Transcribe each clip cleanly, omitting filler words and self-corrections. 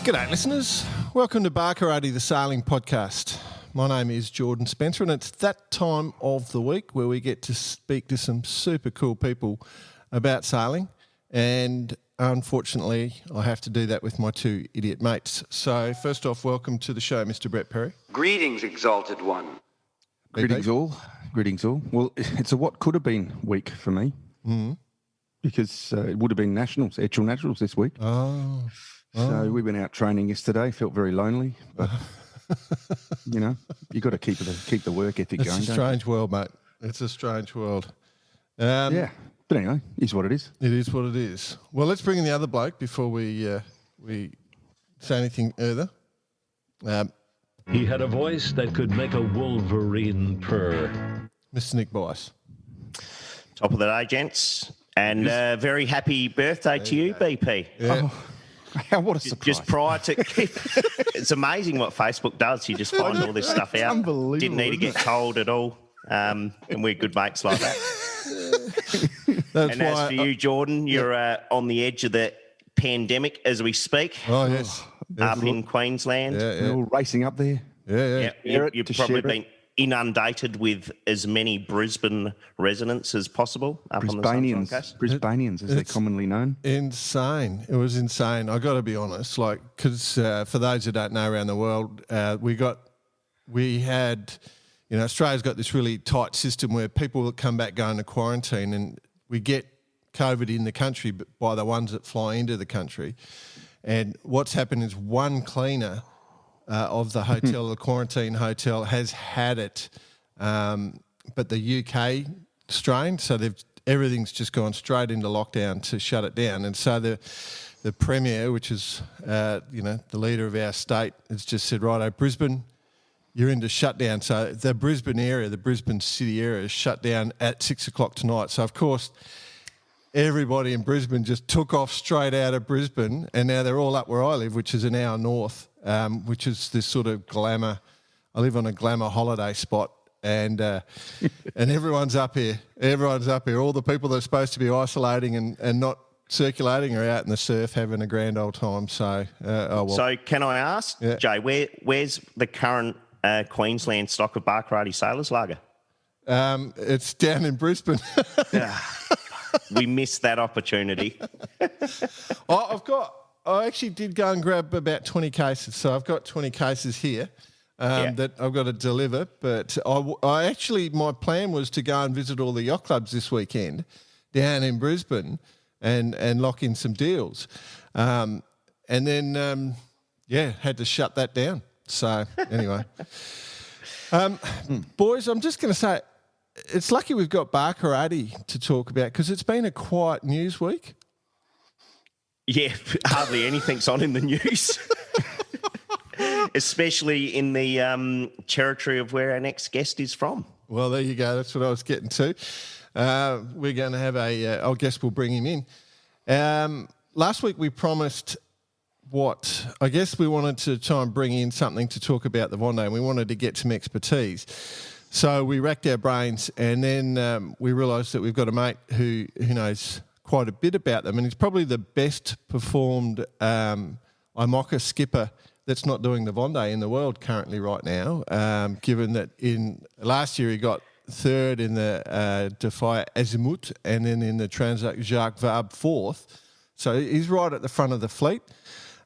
G'day listeners, welcome to Bar Karate, the sailing podcast. My name is Jordan Spencer and it's that time of the week where we get to speak to some super cool people about sailing, and unfortunately I have to do that with my two idiot mates. So first off, welcome to the show, Mr. Brett Perry. Greetings, exalted one. Greetings all. Greetings all. Well, it's a what could have been week for me because it would have been actual nationals this week. So we went out training yesterday, felt very lonely, but, you know, you got to keep the work ethic going. It's a strange world, mate. It's a strange world. Yeah, but anyway, it is what it is. It is what it is. Well, let's bring in the other bloke before we say anything further. He had a voice that could make a wolverine purr. Mr. Nick Bice. Top of the day, gents. And very happy birthday to you, BP. Yeah. Oh, what a surprise. Just prior to... It's amazing what Facebook does. You just find all this stuff out. Unbelievable. Didn't need to get told at all. And we're good mates like that. And as for you, Jordan, you're on the edge of the pandemic as we speak. Oh, yes. Up in Queensland. Yeah. We're all racing up there. Yeah. You've probably been inundated with as many Brisbane residents as possible up on the Sunshine Coast. Brisbanians, as they're commonly known. Insane. It was insane. I got to be honest, because for those who don't know around the world, we had, Australia's got this really tight system where people that come back go into quarantine, and we get COVID in the country by the ones that fly into the country. And what's happened is one cleaner of the hotel, the quarantine hotel, has had it, but the UK strain, so everything's just gone straight into lockdown to shut it down. And so the Premier, which is, the leader of our state, has just said, righto, Brisbane, you're into shutdown. So the Brisbane area, the Brisbane city area is shut down at 6 o'clock tonight. So, of course, everybody in Brisbane just took off straight out of Brisbane, and now they're all up where I live, which is an hour north, which is this sort of glamour. I live on a glamour holiday spot, and and everyone's up here. Everyone's up here. All the people that are supposed to be isolating and not circulating are out in the surf having a grand old time. So, So can I ask, Jay, where's the current Queensland stock of Bar Karate Sailors lager? It's down in Brisbane. We missed that opportunity. I actually did go and grab about 20 cases. So I've got 20 cases here that I've got to deliver. But my plan was to go and visit all the yacht clubs this weekend down in Brisbane and lock in some deals. And then, had to shut that down. So anyway. Boys, I'm just going to say, it's lucky we've got Bar Karate to talk about because it's been a quiet news week. Yeah, hardly anything's on in the news, especially in the territory of where our next guest is from. Well, there you go. That's what I was getting to. We're going to have I guess we'll bring him in. Last week we promised I guess we wanted to try and bring in something to talk about the Vendee, and we wanted to get some expertise. So we racked our brains, and then we realised that we've got a mate who knows quite a bit about them, and he's probably the best performed IMOCA skipper that's not doing the Vendee in the world currently right now, given that in last year he got third in the Defy Azimut, and then in the Transact Jacques Vabre fourth. So he's right at the front of the fleet,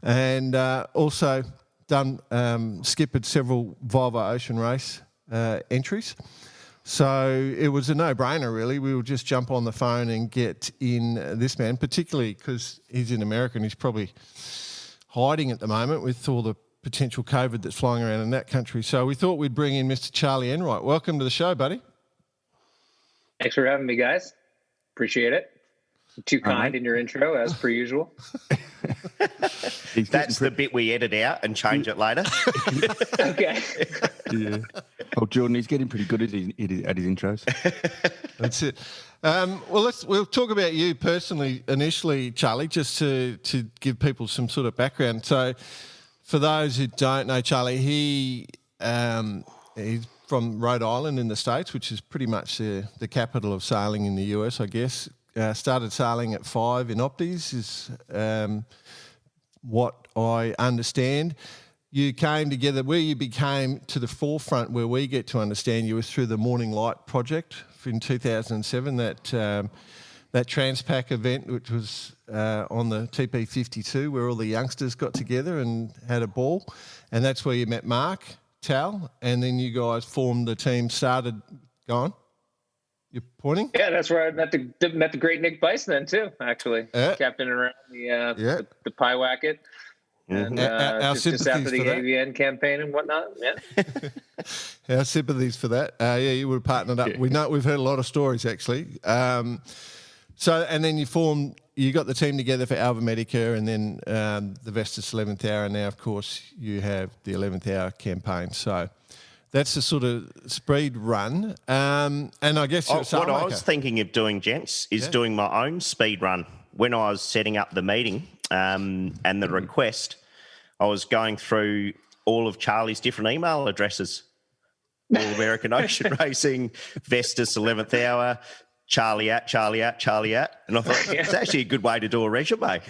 and also skippered several Volvo Ocean Race entries. So it was a no-brainer, really. We would just jump on the phone and get in this man, particularly because he's in America and he's probably hiding at the moment with all the potential COVID that's flying around in that country. So we thought we'd bring in Mr. Charlie Enright. Welcome to the show, buddy. Thanks for having me, guys. Appreciate it. Too kind in your intro, as per usual. That's the bit we edit out and change it later. Okay. Yeah. Oh, Jordan, he's getting pretty good at his intros. That's it. We'll talk about you personally initially, Charlie, just to give people some sort of background. So, for those who don't know Charlie, he's from Rhode Island in the States, which is pretty much the capital of sailing in the US, I guess. Started sailing at 5 in Opties. what I understand, you came together, where you became to the forefront, where we get to understand you, was through the Morning Light project in 2007, that Transpac event, which was on the TP52, where all the youngsters got together and had a ball. And that's where you met Mark, Tal, and then you guys formed the team, go on. You're pointing? Yeah, that's where I met the great Nick Bison then too, actually. Captaining around the Pie Wacket. And our just after the AVN campaign and whatnot. Yeah. Our sympathies for that. You would have partnered up. We've heard a lot of stories actually. So, and then you got the team together for Alva Medica, and then the Vestas 11th Hour, and now, of course, you have the 11th Hour campaign. So that's the sort of speed run. And I guess what I was thinking of doing, gents, is doing my own speed run. When I was setting up the meeting and the request, I was going through all of Charlie's different email addresses. All American Ocean Racing, Vestas 11th Hour, Charlie at. And I thought, it's actually a good way to do a resume.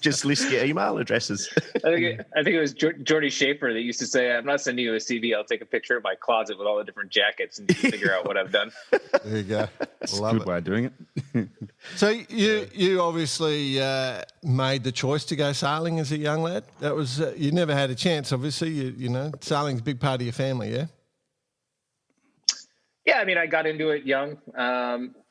Just list your email addresses. I think it was Jordy Schaefer that used to say, I'm not sending you a CV, I'll take a picture of my closet with all the different jackets and figure out what I've done. There you go. It's a good way of doing it. So you obviously made the choice to go sailing as a young lad. That was you never had a chance, obviously. You know, sailing's a big part of your family, yeah? Yeah, I mean, I got into it young.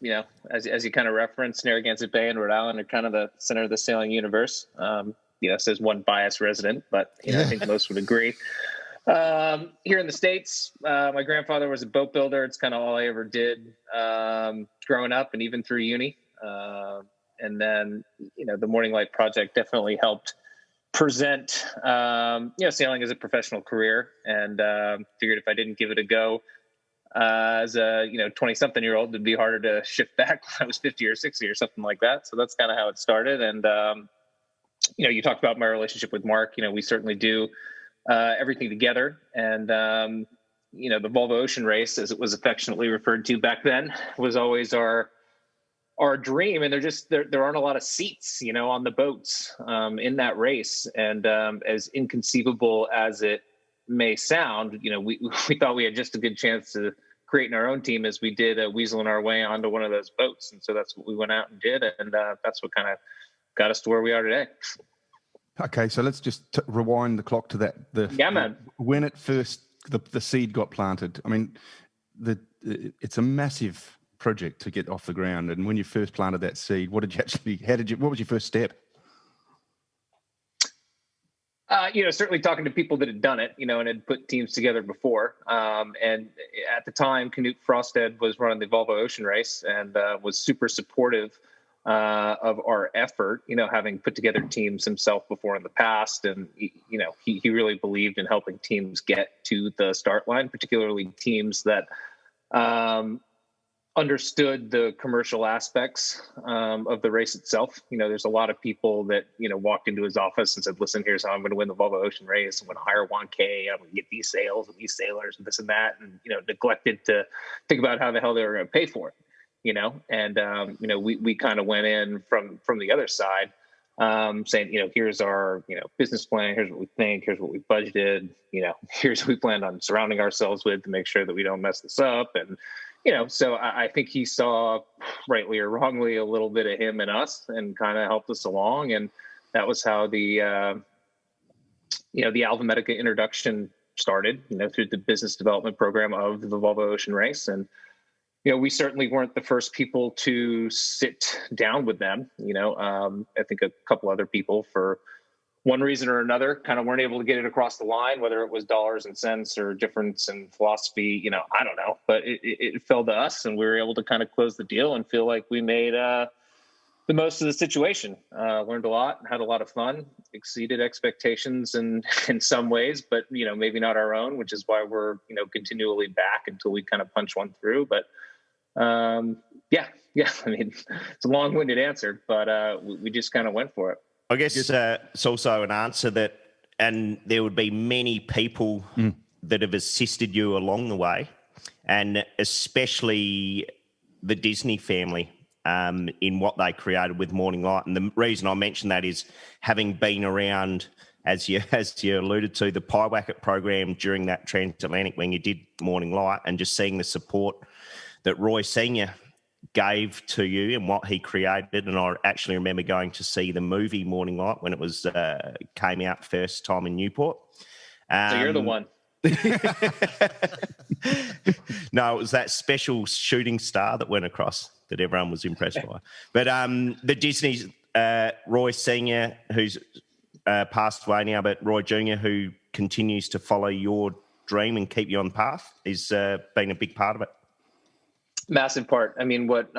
You know, as you kind of referenced, Narragansett Bay and Rhode Island are kind of the center of the sailing universe. You know, says one biased resident, but you know, I think most would agree. Here in the States, my grandfather was a boat builder. It's kind of all I ever did growing up, and even through uni. And then, you know, the Morning Light Project definitely helped present, you know, sailing as a professional career, and figured if I didn't give it a go as a 20-something-year-old, it'd be harder to shift back when I was 50 or 60 or something like that. So that's kind of how it started. And you know, you talked about my relationship with Mark. You know, we certainly do everything together. And you know, the Volvo Ocean Race, as it was affectionately referred to back then, was always our dream. And there aren't a lot of seats, you know, on the boats in that race. And as inconceivable as it may sound, you know, we thought we had just a good chance to create our own team as we did weaseling our way onto one of those boats. And so that's what we went out and did. And that's what kind of got us to where we are today. Okay, so let's just rewind the clock to that. Man. When it first, the seed got planted. I mean, it's a massive project to get off the ground. And when you first planted that seed, what was your first step? You know, certainly talking to people that had done it, you know, and had put teams together before. And at the time, Knut Frosted was running the Volvo Ocean Race and was super supportive of our effort, you know, having put together teams himself before in the past. And, you know, he really believed in helping teams get to the start line, particularly teams that understood the commercial aspects of the race itself. You know, there's a lot of people that, you know, walked into his office and said, listen, here's how I'm going to win the Volvo Ocean Race. I'm going to hire 1K. I'm going to get these sales and these sailors and this and that. And, you know, neglected to think about how the hell they were going to pay for it, you know? And, you know, we kind of went in from the other side saying, you know, here's our, you know, business plan. Here's what we think. Here's what we budgeted. You know, here's what we planned on surrounding ourselves with to make sure that we don't mess this up. And, you know, so I think he saw, rightly or wrongly, a little bit of him in us and kind of helped us along. And that was how the, you know, the Alva Medica introduction started, you know, through the business development program of the Volvo Ocean Race. And, you know, we certainly weren't the first people to sit down with them. You know, I think a couple other people, for one reason or another, kind of weren't able to get it across the line, whether it was dollars and cents or difference in philosophy, you know, I don't know, but it fell to us, and we were able to kind of close the deal and feel like we made the most of the situation. Learned a lot, had a lot of fun, exceeded expectations in some ways, but, you know, maybe not our own, which is why we're, you know, continually back until we kind of punch one through. But yeah, I mean, it's a long-winded answer, but we just kind of went for it. I guess it's also an answer that, and there would be many people that have assisted you along the way, and especially the Disney family. in what they created with Morning Light. And the reason I mention that is having been around, as you alluded to, the Pie Wacket program during that transatlantic when you did Morning Light, and just seeing the support that Roy Senior gave to you and what he created. And I actually remember going to see the movie Morning Light when it was came out first time in Newport. So you're the one. No, it was that special shooting star that went across that everyone was impressed by. But the Disney's Roy Senior, who's passed away now, but Roy Junior, who continues to follow your dream and keep you on the path, is been a big part of it. Massive part. I mean, what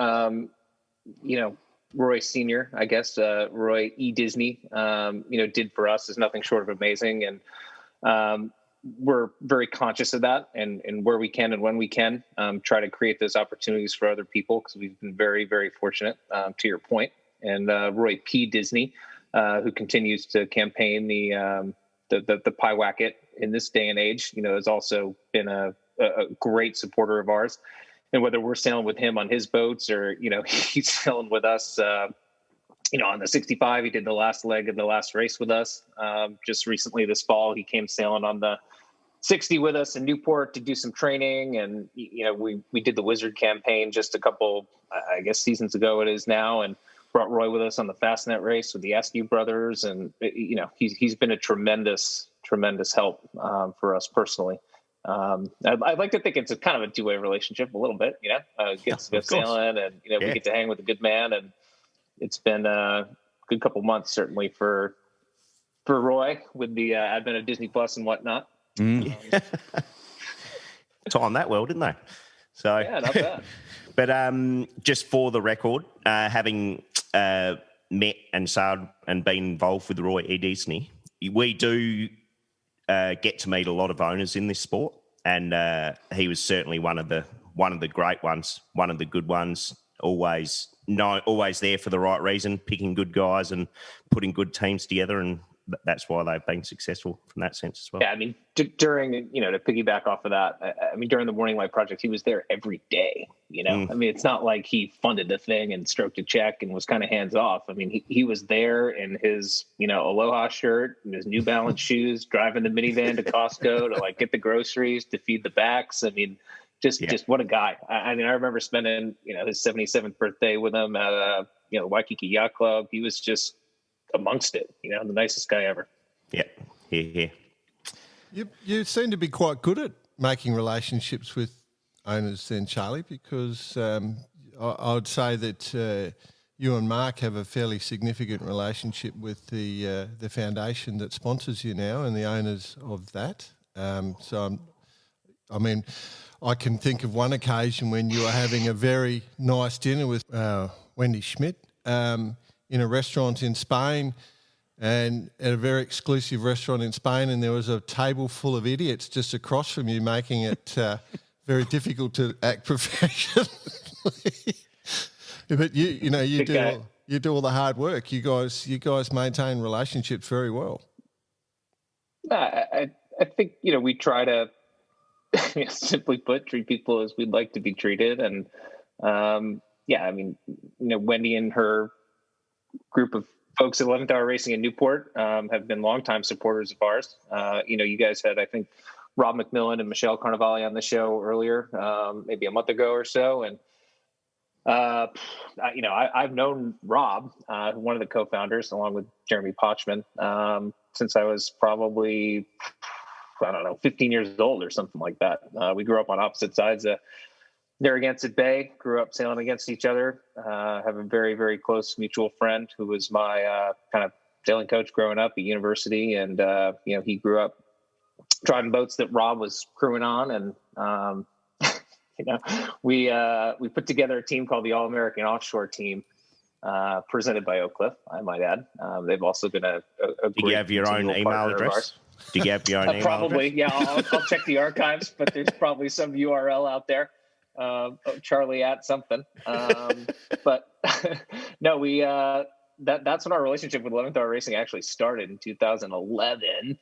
Roy Senior, I guess, Roy E. Disney, did for us is nothing short of amazing, and we're very conscious of that, and where we can and when we can, try to create those opportunities for other people, because we've been very, very fortunate, to your point. And Roy P. Disney, who continues to campaign the Pie Wacket in this day and age, has also been a great supporter of ours. And whether we're sailing with him on his boats or, he's sailing with us, on the 65, he did the last leg of the last race with us. Just recently this fall, he came sailing on the 60 with us in Newport to do some training. And, we did the Wizard campaign just a couple, I guess, seasons ago it is now, and brought Roy with us on the Fastnet race with the Askew brothers. And, he's been a tremendous, tremendous help for us personally. I'd like to think it's a kind of a two-way relationship a little bit, gets to go sailing, and, we get to hang with a good man, and it's been a good couple months, certainly for Roy with the advent of Disney Plus and whatnot. Timed that well, didn't they? So yeah, not bad. But just for the record, having met and sailed and been involved with Roy E. Disney, we do get to meet a lot of owners in this sport, and he was certainly one of the great ones, one of the good ones. Always there for the right reason, picking good guys and putting good teams together, and that's why they've been successful from that sense as well. Yeah, I mean, during, to piggyback off of that, I mean, during the Morning Light project, he was there every day, I mean, it's not like he funded the thing and stroked a check and was kind of hands off. I mean, he was there in his, Aloha shirt and his New Balance shoes, driving the minivan to Costco to get the groceries, to feed the backs. I mean, just what a guy. I mean, I remember spending, his 77th birthday with him at, Waikiki Yacht Club. He was just amongst it, the nicest guy ever. Yeah. Yeah. You seem to be quite good at making relationships with owners then, Charlie, because I would say that you and Mark have a fairly significant relationship with the foundation that sponsors you now and the owners of that. I can think of one occasion when you were having a very nice dinner with Wendy Schmidt in a restaurant in Spain, and at a very exclusive restaurant in Spain, and there was a table full of idiots just across from you, making it very difficult to act professionally. But you do all the hard work. You guys maintain relationships very well. I think we try to simply put, treat people as we'd like to be treated, and I mean, Wendy and her group of folks at 11th Hour Racing in Newport have been longtime supporters of ours. You guys had, I think, Rob McMillan and Michelle Carnevale on the show earlier, maybe a month ago or so. And, I've known Rob, one of the co-founders, along with Jeremy Pochman, since I was probably, 15 years old or something like that. We grew up on opposite sides of Narragansett Bay, grew up sailing against each other, have a very, very close mutual friend who was my kind of sailing coach growing up at university. And, he grew up driving boats that Rob was crewing on. And, we put together a team called the All-American Offshore Team, presented by Oak Cliff, I might add. They've also been a Do you have your own email address? Do you have your own email probably, address? Yeah, I'll check the archives, but there's probably some URL out there. Charlie at something. But no, that's when our relationship with 11th Hour Racing actually started in 2011.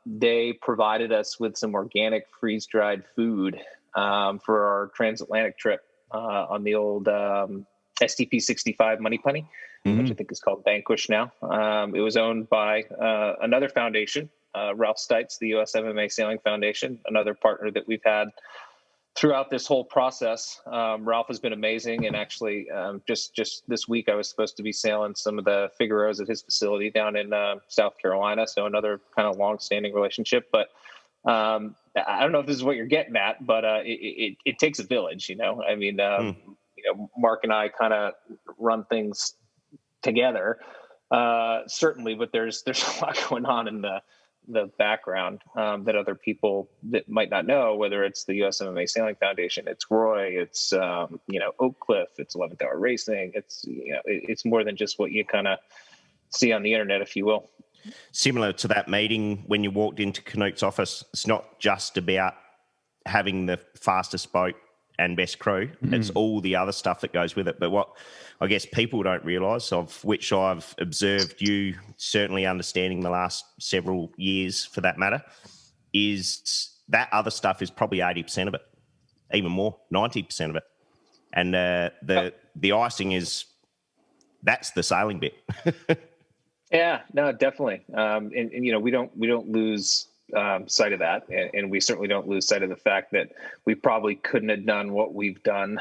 They provided us with some organic freeze-dried food for our transatlantic trip on the old STP65 Money Penny, which I think is called Vanquish now. It was owned by another foundation, Ralph Stites, the U.S. MMA Sailing Foundation, another partner that we've had throughout this whole process. Ralph has been amazing, and actually just this week I was supposed to be sailing some of the Figaros at his facility down in South Carolina, so another kind of long-standing relationship. But I don't know if this is what you're getting at, but it takes a village, I mean, Mark and I kind of run things together, certainly, but there's a lot going on in the background that other people that might not know, whether it's the US MMA Sailing Foundation, it's Roy, it's Oak Cliff, it's 11th Hour Racing. It's it's more than just what you kind of see on the internet, if you will. Similar to that meeting when you walked into Canute's office, it's not just about having the fastest boat and best crew. It's all the other stuff that goes with it. But what I guess people don't realise, of which I've observed you certainly understanding the last several years for that matter, is that other stuff is probably 80% of it, even more, 90% of it. And the icing is, that's the sailing bit. Yeah, no, definitely. And we don't lose sight of that, and we certainly don't lose sight of the fact that we probably couldn't have done what we've done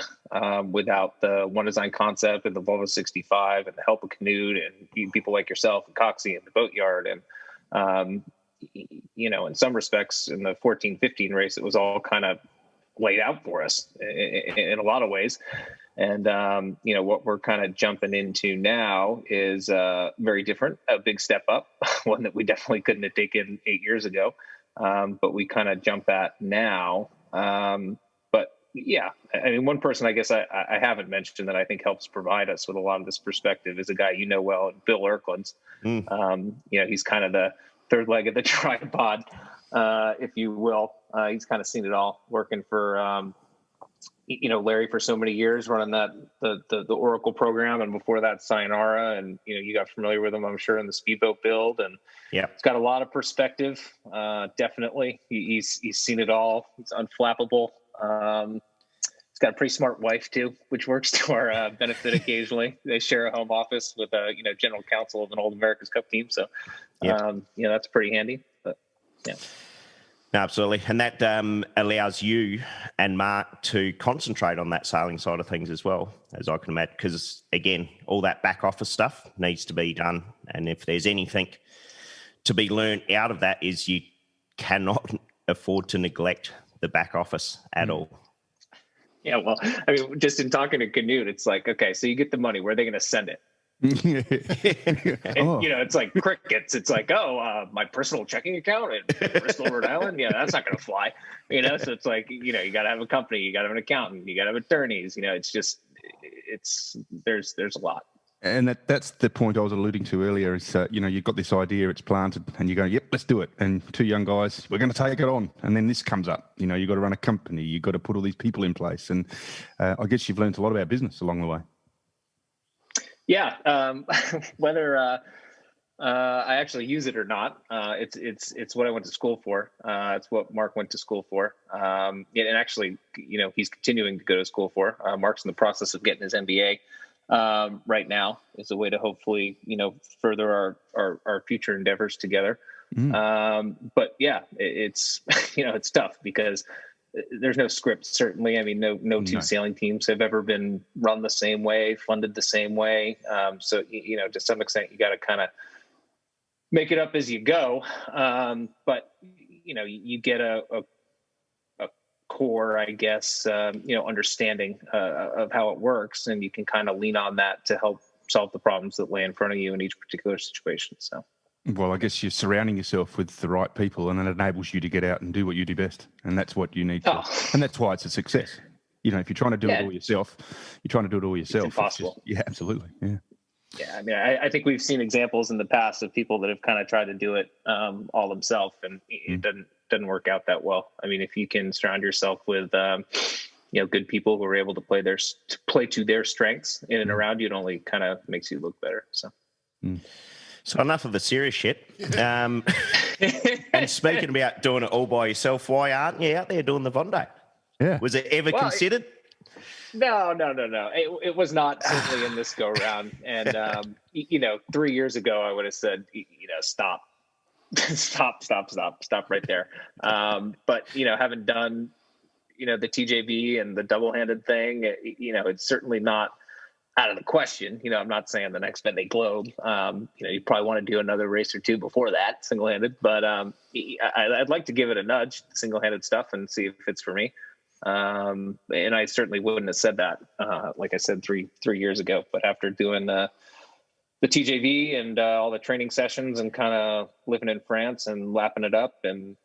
without the One Design concept and the Volvo 65 and the help of Canute and people like yourself and Coxie and the Boatyard. And in some respects in the 14-15 race, it was all kind of laid out for us in a lot of ways. And, what we're kind of jumping into now is very different, a big step up, one that we definitely couldn't have taken 8 years ago, but we kind of jump at now. But yeah, I mean, one person I guess I haven't mentioned that I think helps provide us with a lot of this perspective is a guy well, Bill Erklands. He's kind of the third leg of the tripod, if you will. He's kind of seen it all, working for Larry for so many years, running the Oracle program, and before that Sayonara, and you got familiar with him, I'm sure, in the speedboat build, and it's got a lot of perspective. Definitely, he's seen it all. He's unflappable. He's got a pretty smart wife too, which works to our benefit occasionally. They share a home office with a general counsel of an old America's Cup team, so that's pretty handy. But yeah. Absolutely. And that allows you and Mark to concentrate on that sailing side of things as well, as I can imagine, because, again, all that back office stuff needs to be done. And if there's anything to be learned out of that, is you cannot afford to neglect the back office at all. Yeah, well, I mean, just in talking to Canute, it's like, okay, so you get the money. Where are they going to send it? And, it's like crickets. It's like, my personal checking account in Bristol, Rhode Island. Yeah, that's not going to fly. So it's like, you got to have a company, you got to have an accountant, you got to have attorneys. It's just, there's a lot. And that's the point I was alluding to earlier. Is you've got this idea, it's planted, and you go, yep, let's do it. And two young guys, we're going to take it on. And then this comes up. You've got to run a company, you've got to put all these people in place. And I guess you've learned a lot about business along the way. Yeah, whether I actually use it or not, it's what I went to school for. It's what Mark went to school for. And actually, he's continuing to go to school for. Mark's in the process of getting his MBA right now, as a way to hopefully, further our future endeavors together. But yeah, it's it's tough because there's no script, certainly. I mean, no two sailing teams have ever been run the same way, funded the same way. So, to some extent, you got to kind of make it up as you go. But, you get a core, I guess, understanding of how it works, and you can kind of lean on that to help solve the problems that lay in front of you in each particular situation. So. Well, I guess you're surrounding yourself with the right people, and it enables you to get out and do what you do best. And that's what you need to. And that's why it's a success. If you're trying to do it all yourself, you're trying to do it all yourself. It's impossible. Absolutely. Yeah. Yeah. I mean, I think we've seen examples in the past of people that have kind of tried to do it all themselves, and it doesn't work out that well. I mean, if you can surround yourself with, good people who are able to play to their strengths in and around you, it only kind of makes you look better. So. So enough of the serious shit. And speaking about doing it all by yourself, why aren't you out there doing the Vendee? Yeah. Was it ever considered? No. It was not simply in this go round. And 3 years ago, I would have said, stop right there. But having done the TJV and the double-handed thing, it's certainly not out of the question. I'm not saying the next Vendee Globe. You probably want to do another race or two before that, single-handed. But I'd like to give it a nudge, single-handed stuff, and see if it's for me. And I certainly wouldn't have said that, like I said, three years ago. But after doing the TJV and all the training sessions and kind of living in France and lapping it up, and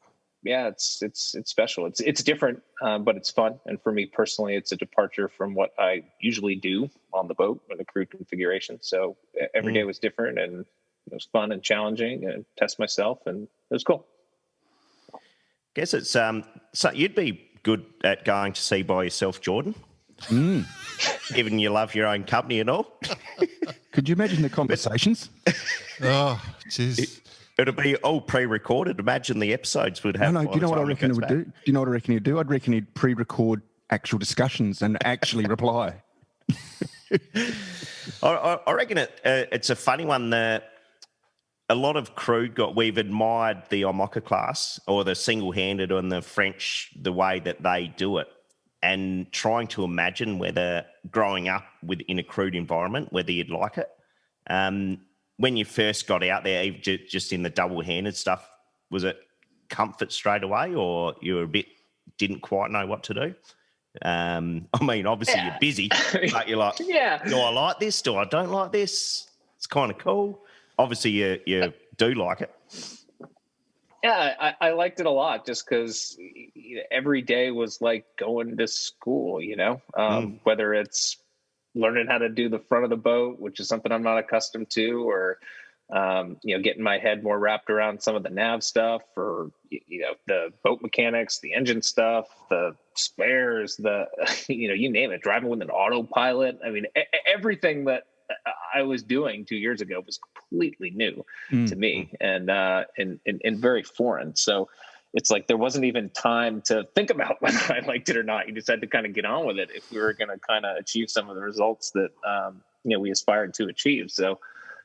yeah, it's special. It's different, but it's fun. And for me personally, it's a departure from what I usually do on the boat in the crew configuration. So every day was different, and it was fun and challenging, and test myself, and it was cool. Guess it's so you'd be good at going to sea by yourself, Jordan. Given you love your own company and all. Could you imagine the conversations? Oh, jeez. It'll be all pre-recorded. Imagine the episodes would have. No. Do you know what I reckon he would do? Do you know what I reckon he'd do? I'd reckon he'd pre-record actual discussions and actually reply. I reckon it's a funny one. That a lot of crew we've admired the Omoka class or the single-handed on the French, the way that they do it, and trying to imagine whether growing up in a crewed environment, whether you'd like it. When you first got out there, just in the double-handed stuff, was it comfort straight away, or you were didn't quite know what to do? I mean, obviously you're busy, but you're like, do I like this? Do I don't like this? It's kind of cool. Obviously you do like it. Yeah, I liked it a lot just because every day was like going to school, whether it's learning how to do the front of the boat, which is something I'm not accustomed to, or, getting my head more wrapped around some of the nav stuff, or, the boat mechanics, the engine stuff, the spares, you name it, driving with an autopilot. I mean, everything that I was doing 2 years ago was completely new to me and very foreign. So it's like there wasn't even time to think about whether I liked it or not. You just had to kind of get on with it if we were going to kind of achieve some of the results that we aspired to achieve. So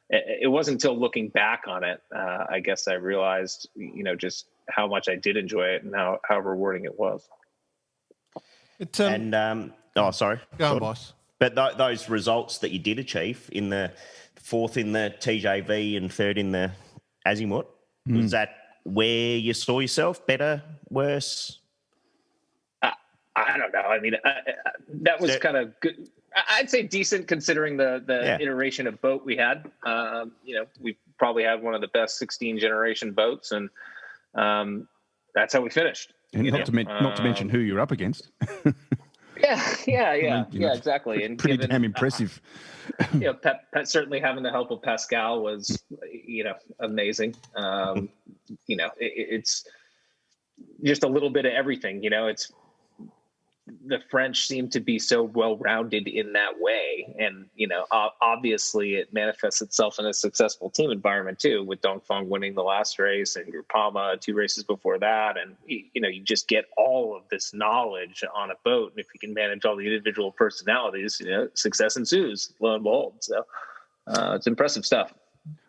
it wasn't until looking back on it, I guess I realized just how much I did enjoy it and how rewarding it was. Sorry, go on, boss. But those results that you did achieve in the fourth in the TJV and third in the Azimut, was that where you saw yourself? Better, worse? I don't know. I mean, that was kind of good. I'd say decent considering the iteration of boat we had. We probably had one of the best 16 generation boats, and that's how we finished. And not to mention who you're up against. Yeah, exactly. And pretty damn impressive. Pat certainly having the help of Pascal was, amazing. It's just a little bit of everything. It's the French seem to be so well-rounded in that way, and obviously it manifests itself in a successful team environment too, with Dongfeng winning the last race and Groupama 2 races before that, and you just get all of this knowledge on a boat, and if you can manage all the individual personalities, success ensues, lo and behold. So it's impressive stuff.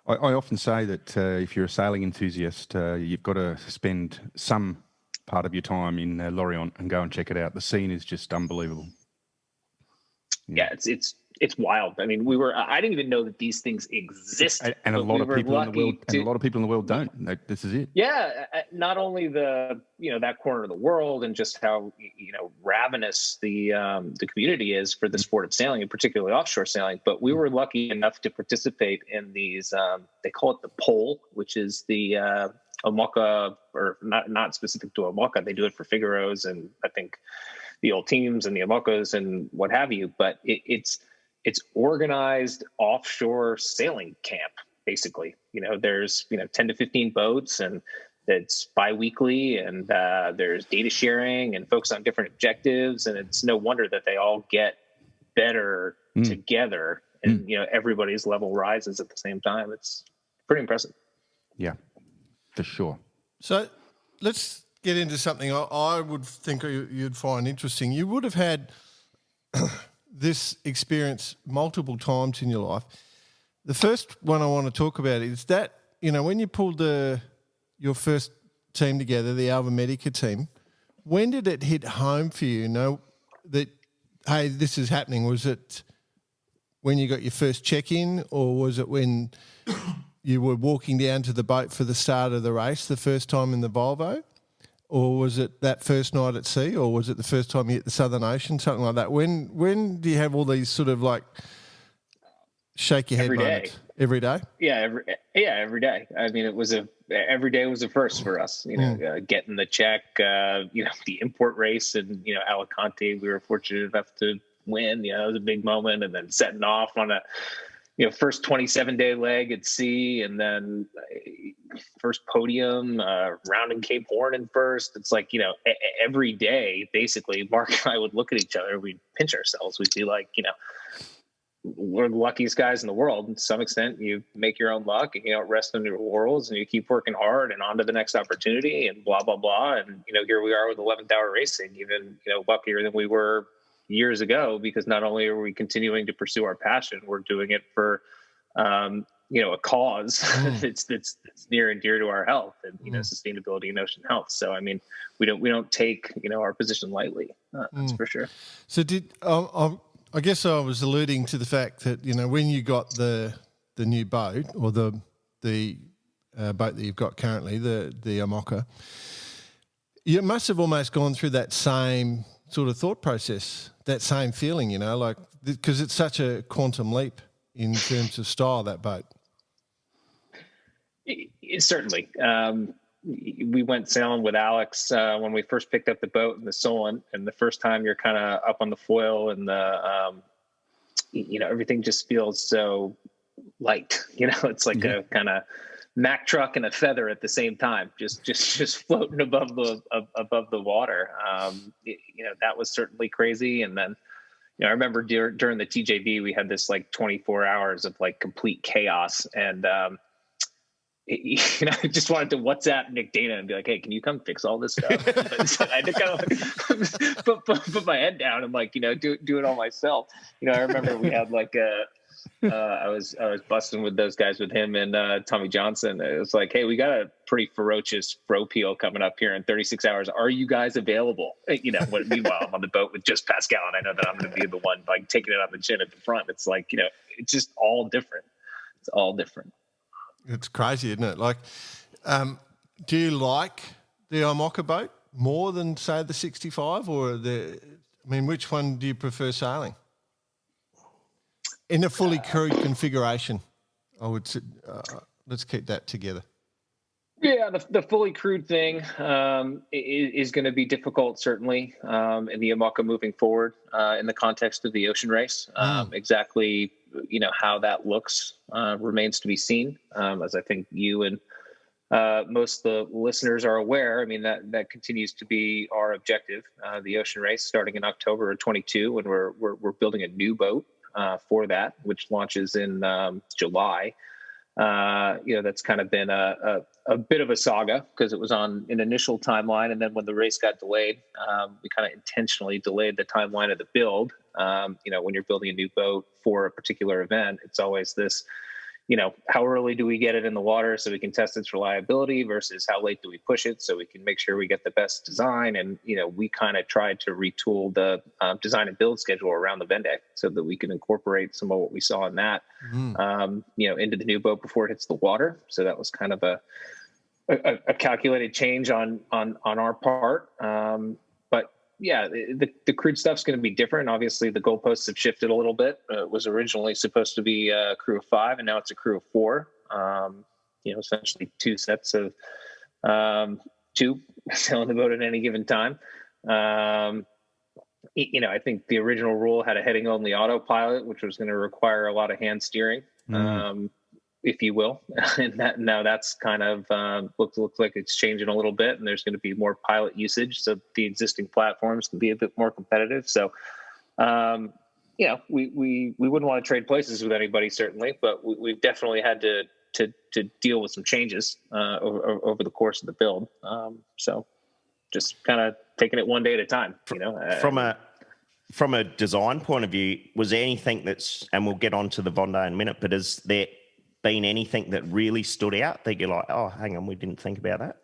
I often say that if you're a sailing enthusiast, you've got to spend some part of your time in Lorient and go and check it out. The scene is just unbelievable. Yeah, it's wild. I mean, I didn't even know that these things exist. And a lot of people in the world, and a lot of people in the world don't. This is it. Yeah, not only that corner of the world, and just how ravenous the community is for the sport of sailing, and particularly offshore sailing. But we were lucky enough to participate in these. They call it the pole, which is the Omoka, or not specific to Omoka. They do it for Figaros and I think the old teams and the Omokas and what have you. But it's organized offshore sailing camp, basically. There's 10 to 15 boats, and it's bi-weekly, and there's data sharing and focus on different objectives. And it's no wonder that they all get better together, and everybody's level rises at the same time. It's pretty impressive. Yeah. For sure. So let's get into something I would think you'd find interesting. You would have had this experience multiple times in your life. The first one I want to talk about is that, when you pulled your first team together, the Alva Medica team, when did it hit home for you, that, hey, this is happening? Was it when you got your first check-in, or was it when you were walking down to the boat for the start of the race the first time in the Volvo? Or was it that first night at sea, or was it the first time you hit the Southern Ocean, something like that? When do you have all these sort of like shake your head moments? Every day? Yeah, every day. I mean, every day was a first for us. Getting the check, the import race, and Alicante, we were fortunate enough to win. It was a big moment, and then setting off on a first 27-day leg at sea, and then first podium, rounding Cape Horn in first. It's like, every day, basically, Mark and I would look at each other, we'd pinch ourselves. We'd be like, we're the luckiest guys in the world. To some extent, you make your own luck, and you don't rest on your laurels, and you keep working hard and on to the next opportunity, and blah, blah, blah. And, here we are with 11th Hour Racing, even, luckier than we were years ago, because not only are we continuing to pursue our passion, we're doing it for, a cause that's near and dear to our health, and sustainability and ocean health. So, I mean, we don't take our position lightly. That's for sure. So I guess I was alluding to the fact that when you got the new boat, or the boat that you've got currently, the Amoca, you must have almost gone through that same sort of thought process, that same feeling, because it's such a quantum leap in terms of style, that boat. Certainly. We went sailing with Alex when we first picked up the boat in the Solent, and the first time you're kind of up on the foil, and the everything just feels so light. It's like a kind of Mack truck and a feather at the same time, just floating above the water. That was certainly crazy. And then I remember during the TJB, we had this like 24 hours of like complete chaos, and I just wanted to WhatsApp Nick Dana and be like, "Hey, can you come fix all this stuff?" I had to kind of put my head down and like, do it all myself. I remember we had like I was busting with those guys, with him and Tommy Johnson. It was like, "Hey, we got a pretty ferocious bro peel coming up here in 36 hours. Are you guys available?" Meanwhile, I'm on the boat with just Pascal, and I know that I'm going to be the one like taking it on the chin at the front. It's like, it's just all different. It's all different. It's crazy, isn't it? Like, do you like the Amoca boat more than, say, the 65, or which one do you prefer sailing? In a fully crewed configuration, I would say, let's keep that together. Yeah, the fully crewed thing is going to be difficult, certainly, in the Amoca moving forward in the context of the ocean race. Exactly, how that looks remains to be seen. As I think you and most of the listeners are aware, I mean, that continues to be our objective. The ocean race starting in October of 22, when we're building a new boat for that, which launches in July. That's kind of been a bit of a saga, because it was on an initial timeline, and then when the race got delayed, we kind of intentionally delayed the timeline of the build. When you're building a new boat for a particular event, it's always this, how early do we get it in the water so we can test its reliability, versus how late do we push it so we can make sure we get the best design. And, we kind of tried to retool the design and build schedule around the Vendee so that we can incorporate some of what we saw in that, into the new boat before it hits the water. So that was kind of a calculated change on our part. But yeah, the crewed stuff's going to be different. Obviously, the goalposts have shifted a little bit. It was originally supposed to be a crew of 5, and now it's a crew of 4. Essentially 2 sets of 2 sailing the boat at any given time. I think the original rule had a heading-only autopilot, which was going to require a lot of hand steering, if you will. And now that's kind of looks like it's changing a little bit, and there's going to be more pilot usage, so the existing platforms can be a bit more competitive. So, we wouldn't want to trade places with anybody, certainly, but we've definitely had to deal with some changes over the course of the build. So just kind of taking it one day at a time, from a design point of view, was there anything and we'll get on to the Vendee in a minute, but has there been anything that really stood out that you're like, oh, hang on, we didn't think about that?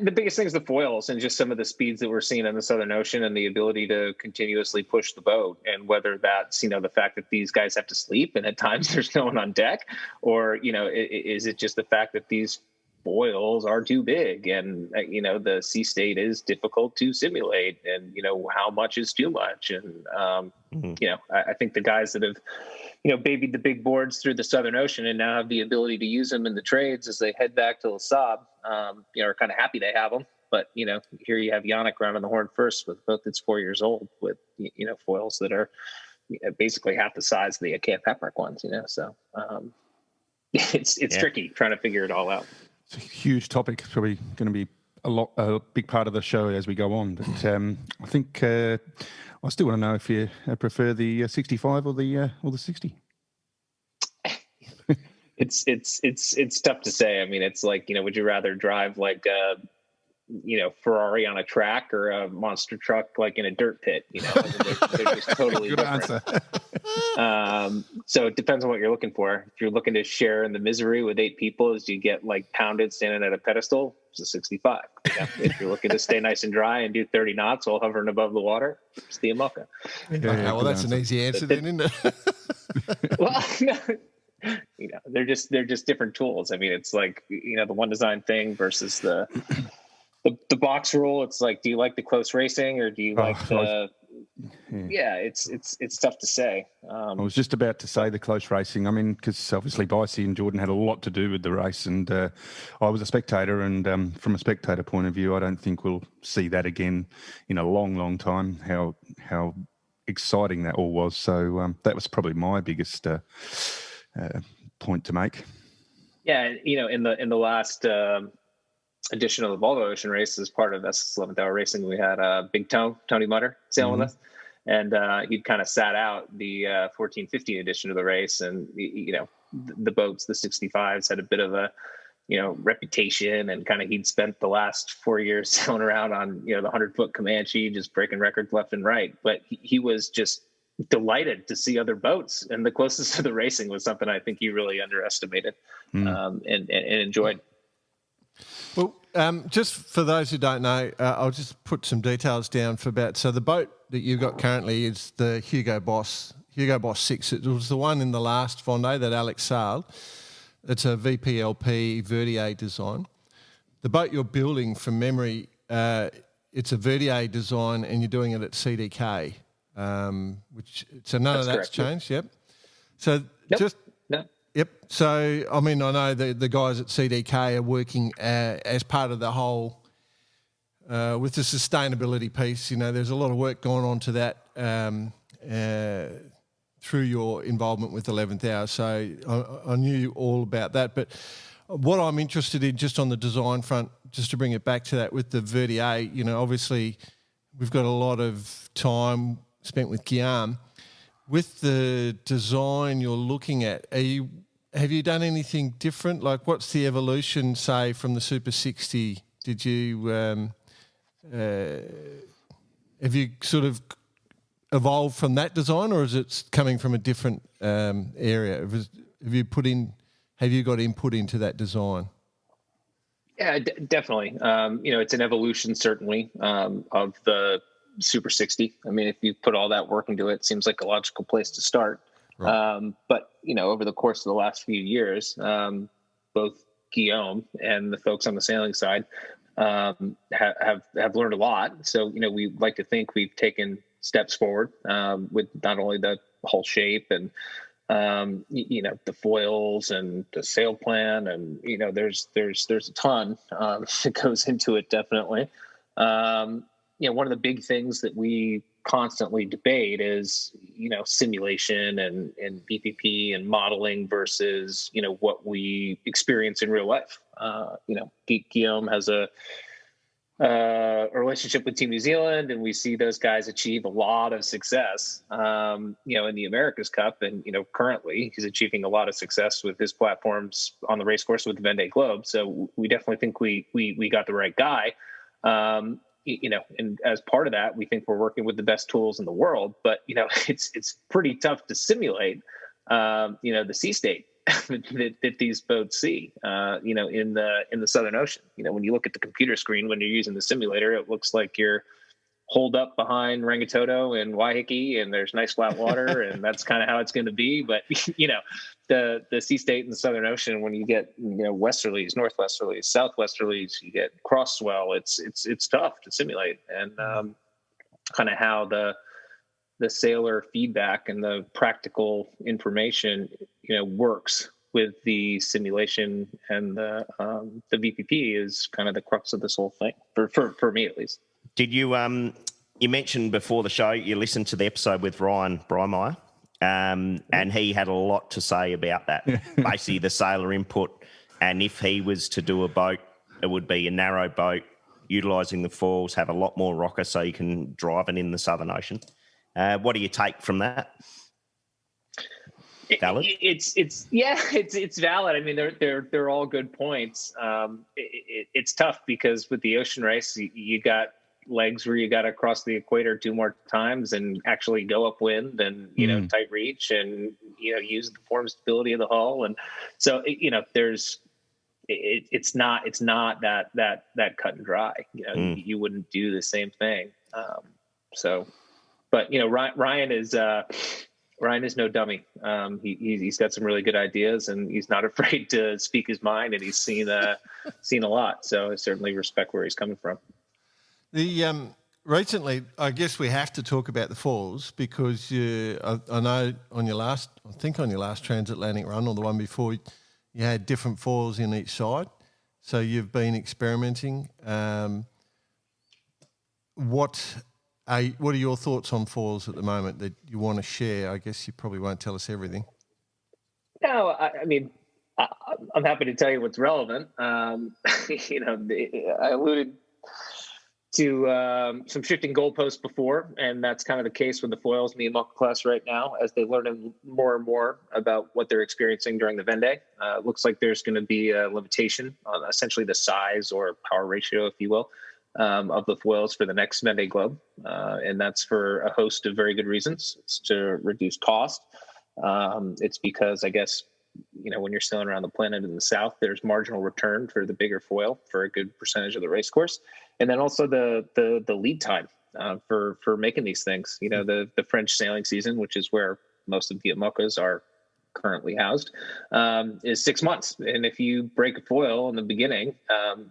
The biggest thing is the foils and just some of the speeds that we're seeing in the Southern Ocean and the ability to continuously push the boat, and whether that's, the fact that these guys have to sleep and at times there's no one on deck, or, is it just the fact that these foils are too big and, the sea state is difficult to simulate, and, how much is too much. And, I think the guys that have, babied the big boards through the Southern Ocean and now have the ability to use them in the trades as they head back to La Saab, are kind of happy they have them. But, here you have Yannick rounding the horn first with a boat that's 4 years old with, foils that are basically half the size of the Camp Peprick ones, So it's tricky trying to figure it all out. It's a huge topic. It's probably going to be a big part of the show as we go on. But I think I still want to know if you prefer the 65 or the 60. It's tough to say. I mean, it's like, would you rather drive like Ferrari on a track or a monster truck like in a dirt pit? They're just totally Good different. Answer. So it depends on what you're looking for. If you're looking to share in the misery with 8 people as you get like pounded standing at a pedestal, it's a 65. If you're looking to stay nice and dry and do 30 knots while hovering above the water, it's the Amoka. Well, that's an easy answer then, isn't it? Well, they're just different tools. I mean, it's like, the one design thing versus the box rule. It's like, do you like the close racing or do you like the? Yeah, it's tough to say. I was just about to say the close racing. I mean, because obviously Bicey and Jordan had a lot to do with the race, and I was a spectator. And from a spectator point of view, I don't think we'll see that again in a long, long time. How exciting that all was. So that was probably my biggest point to make. Yeah, in the last edition of the Volvo Ocean race, as part of SS 11th Hour Racing, we had Big Tony Mutter sailing with us, and he'd kind of sat out the 14-15 edition of the race, and the boats, the 65s, had a bit of a reputation, and kind of he'd spent the last 4 years sailing around on the 100-foot Comanche, just breaking records left and right. But he was just delighted to see other boats, and the closest to the racing was something I think he really underestimated and enjoyed. Well, just for those who don't know, I'll just put some details down so the boat that you've got currently is the Hugo Boss 6. It was the one in the last Vendee that Alex sailed. It's a VPLP Vendee design. The boat you're building, from memory, it's a Vendee design, and you're doing it at CDK, so none of that's changed. Yep. So Yep. So, I mean, I know the guys at CDK are working as part of the whole, with the sustainability piece. There's a lot of work going on to that through your involvement with 11th Hour. So I knew all about that. But what I'm interested in, just on the design front, just to bring it back to that with the Vendee, obviously we've got a lot of time spent with Guillaume. With the design you're looking at, have you done anything different? Like, what's the evolution, say, from the Super 60? Did you have you sort of evolved from that design, or is it coming from a different area? Have you got input into that design? Yeah, definitely. It's an evolution, certainly, of the Super 60. I mean, if you put all that work into it, it seems like a logical place to start. Right. But over the course of the last few years, both Guillaume and the folks on the sailing side have learned a lot. So we like to think we've taken steps forward with not only the hull shape and the foils and the sail plan, and there's a ton that goes into it, definitely. One of the big things that we constantly debate is, simulation and BPP and modeling versus, what we experience in real life. Guillaume has a relationship with Team New Zealand, and we see those guys achieve a lot of success, in the America's Cup. And, currently he's achieving a lot of success with his platforms on the race course with the Vendee Globe. So we definitely think we got the right guy. and as part of that, we think we're working with the best tools in the world, but, it's pretty tough to simulate, the sea state that these boats see, in the Southern Ocean. When you look at the computer screen, when you're using the simulator, it looks like you're holed up behind Rangitoto and Waiheke, and there's nice flat water, and that's kind of how it's going to be. But the sea state in the Southern Ocean, when you get westerlies, northwesterlies, southwesterlies, you get cross swell. It's tough to simulate, and kind of how the sailor feedback and the practical information works with the simulation, and the VPP is kind of the crux of this whole thing for me at least. Did you you mentioned before the show you listened to the episode with Ryan Breimeyer, and he had a lot to say about that. Basically, the sailor input, and if he was to do a boat, it would be a narrow boat, utilising the foils, have a lot more rocker so you can drive it in the Southern Ocean. What do you take from that? Valid? It's valid. I mean, they're all good points. It's tough because with the ocean race, you got legs where you got to cross the equator 2 more times and actually go upwind and tight reach and use the form stability of the hull, and so it's not that cut and dry. You wouldn't do the same thing. But Ryan is no dummy. He's got some really good ideas, and he's not afraid to speak his mind, and he's seen a lot. So I certainly respect where he's coming from. Recently, I guess we have to talk about the foils because I know on your last transatlantic run or the one before, you had different foils in each side. So you've been experimenting. What are your thoughts on foils at the moment that you want to share? I guess you probably won't tell us everything. No, I mean, I'm happy to tell you what's relevant. I alluded to some shifting goalposts before, and that's kind of the case with the foils in the Imoca class right now as they learn more and more about what they're experiencing during the Vendee. It looks like there's going to be a limitation on essentially the size or power ratio, if you will, of the foils for the next Vendee Globe, and that's for a host of very good reasons. It's to reduce cost. It's because, I guess, when you're sailing around the planet in the south, there's marginal return for the bigger foil for a good percentage of the race course. And then also the lead time for making these things. The French sailing season, which is where most of the Imocas are currently housed, is 6 months. And if you break a foil in the beginning,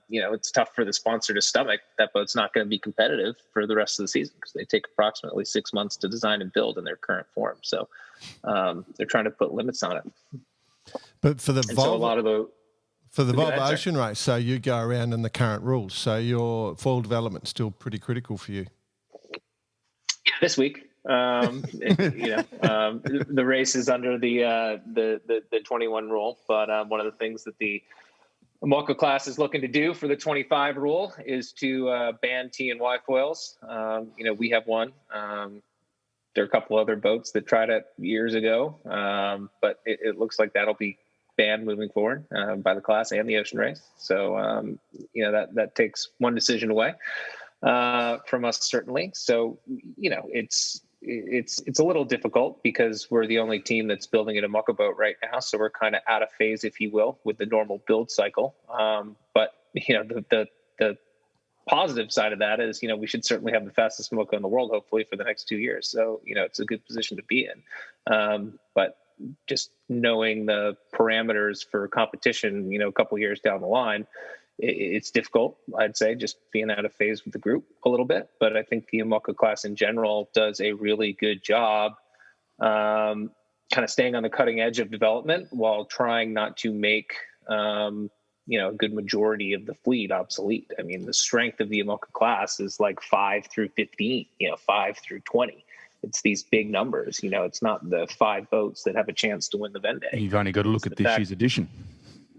it's tough for the sponsor to stomach that boat's not going to be competitive for the rest of the season because they take approximately 6 months to design and build in their current form. So they're trying to put limits on it. But for the Volvo ahead, Ocean Race, so you go around in the current rules. So your foil development's still pretty critical for you. Yeah, this week. The race is under the 21 rule, but one of the things that the Imoca class is looking to do for the 25 rule is to ban T and Y foils. We have one. There are a couple other boats that tried it years ago, but it looks like that'll be banned moving forward by the class and the ocean race. So, that takes one decision away from us, certainly. So, it's a little difficult because we're the only team that's building an Imoca boat right now. So we're kind of out of phase, if you will, with the normal build cycle. But, the positive side of that is, we should certainly have the fastest Imoca in the world, hopefully, for the next 2 years. So, it's a good position to be in. But just knowing the parameters for competition, a couple years down the line, it's difficult, I'd say, just being out of phase with the group a little bit. But I think the Imoca class in general does a really good job kind of staying on the cutting edge of development while trying not to make a good majority of the fleet obsolete. I mean, the strength of the Imoca class is like 5 through 15, 5 through 20. It's these big numbers. It's not the 5 boats that have a chance to win the Vendee. You've only got to look at this year's edition.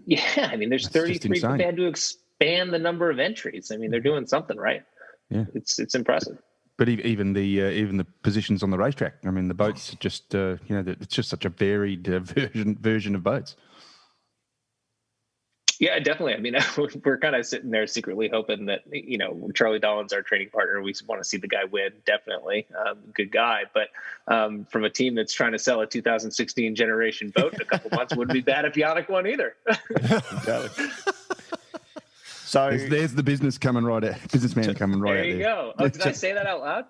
Yeah, I mean, there's 33. They had to expand the number of entries. I mean, they're doing something right. Yeah, it's impressive. But even the positions on the racetrack. I mean, the boats are just it's just such a varied version of boats. Yeah, definitely. I mean, we're kind of sitting there secretly hoping that, Charlie Dolan's our training partner. We want to see the guy win, definitely. Good guy. But from a team that's trying to sell a 2016 generation boat in a couple months, wouldn't be bad if Yannick won either. Exactly. So there's the businessman coming right out. There you go. Oh, did I say that out loud?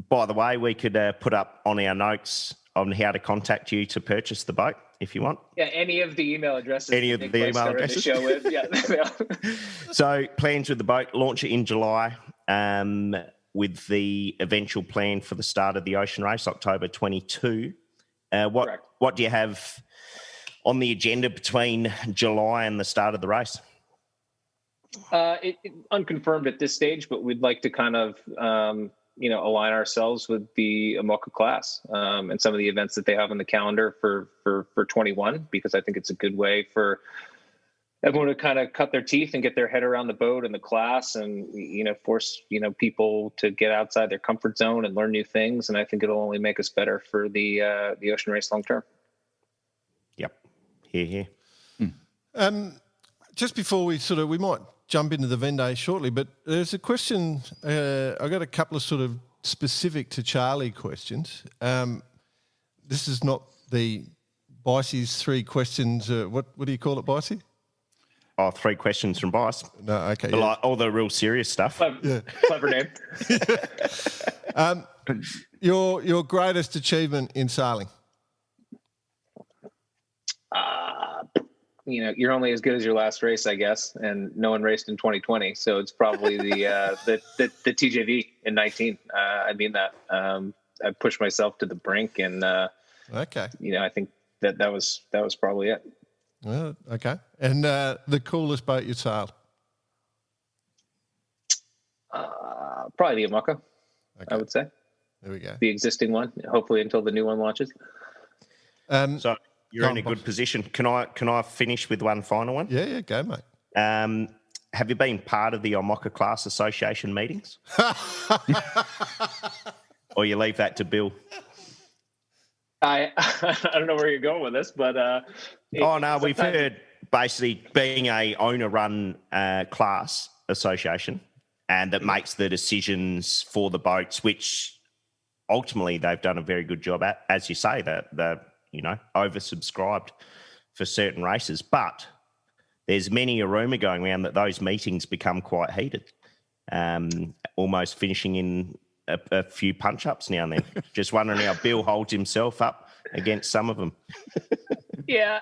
by the way, we could put up on our notes on how to contact you to purchase the boat if you want. Yeah, any of the email addresses. Any of the email addresses. The show with. Yeah. So plans with the boat, launch it in July with the eventual plan for the start of the ocean race, October 22. What do you have on the agenda between July and the start of the race? It unconfirmed at this stage, but we'd like to kind of align ourselves with the AMOCA class and some of the events that they have on the calendar for 21, because I think it's a good way for everyone to kind of cut their teeth and get their head around the boat and the class, and force people to get outside their comfort zone and learn new things. And I think it'll only make us better for the ocean race long term. Yep, here. Just before we might jump into the Vendee shortly, but there's a question. I got a couple of sort of specific to Charlie questions. This is not the Bicey's 3 questions. What do you call it, Bicey? Oh, 3 questions from Bice. No, okay. Yeah. Like all the real serious stuff. Clever name. Your greatest achievement in sailing? You're only as good as your last race, I guess, and no one raced in 2020, so it's probably the TJV in 19. I mean that. I pushed myself to the brink, and okay. I think that was probably it. Okay. And the coolest boat you sailed? Probably the AMOCA, okay. I would say. There we go. The existing one, hopefully until the new one launches. So you're in a good position. Can I finish with one final one? Yeah, go, mate. Have you been part of the AMOCA Class Association meetings? Or you leave that to Bill? I don't know where you're going with this, but we've heard basically being a owner-run class association, and that makes the decisions for the boats, which ultimately they've done a very good job at. As you say, they're oversubscribed for certain races, but there's many a rumour going around that those meetings become quite heated, almost finishing in a few punch-ups now and then. Just wondering how Bill holds himself up against some of them. Yeah,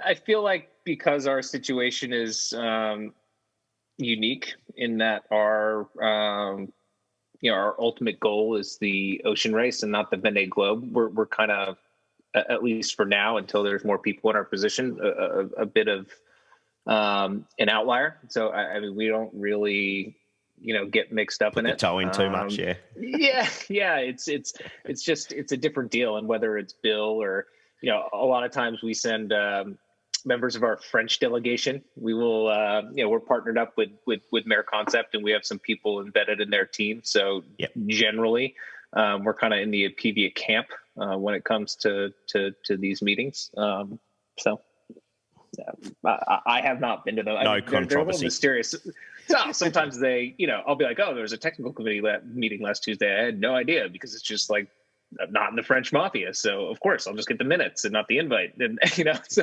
I feel like because our situation is unique in that our ultimate goal is the ocean race and not the Vendee Globe. We're kind of, at least for now, until there's more people in our position, a bit of an outlier. So I mean, we don't really get mixed up in it. Toe in too much, yeah. Yeah. It's just a different deal, and whether it's Bill or a lot of times we send members of our French delegation. We will we're partnered up with Mayor Concept, and we have some people embedded in their team. So generally, we're kind of in the PVA camp when it comes to these meetings. I have not been to them. No controversy. They're a little mysterious. So sometimes I'll be like, oh, there was a technical committee meeting last Tuesday. I had no idea, because it's just like, I'm not in the French mafia. So of course I'll just get the minutes and not the invite. And, it's,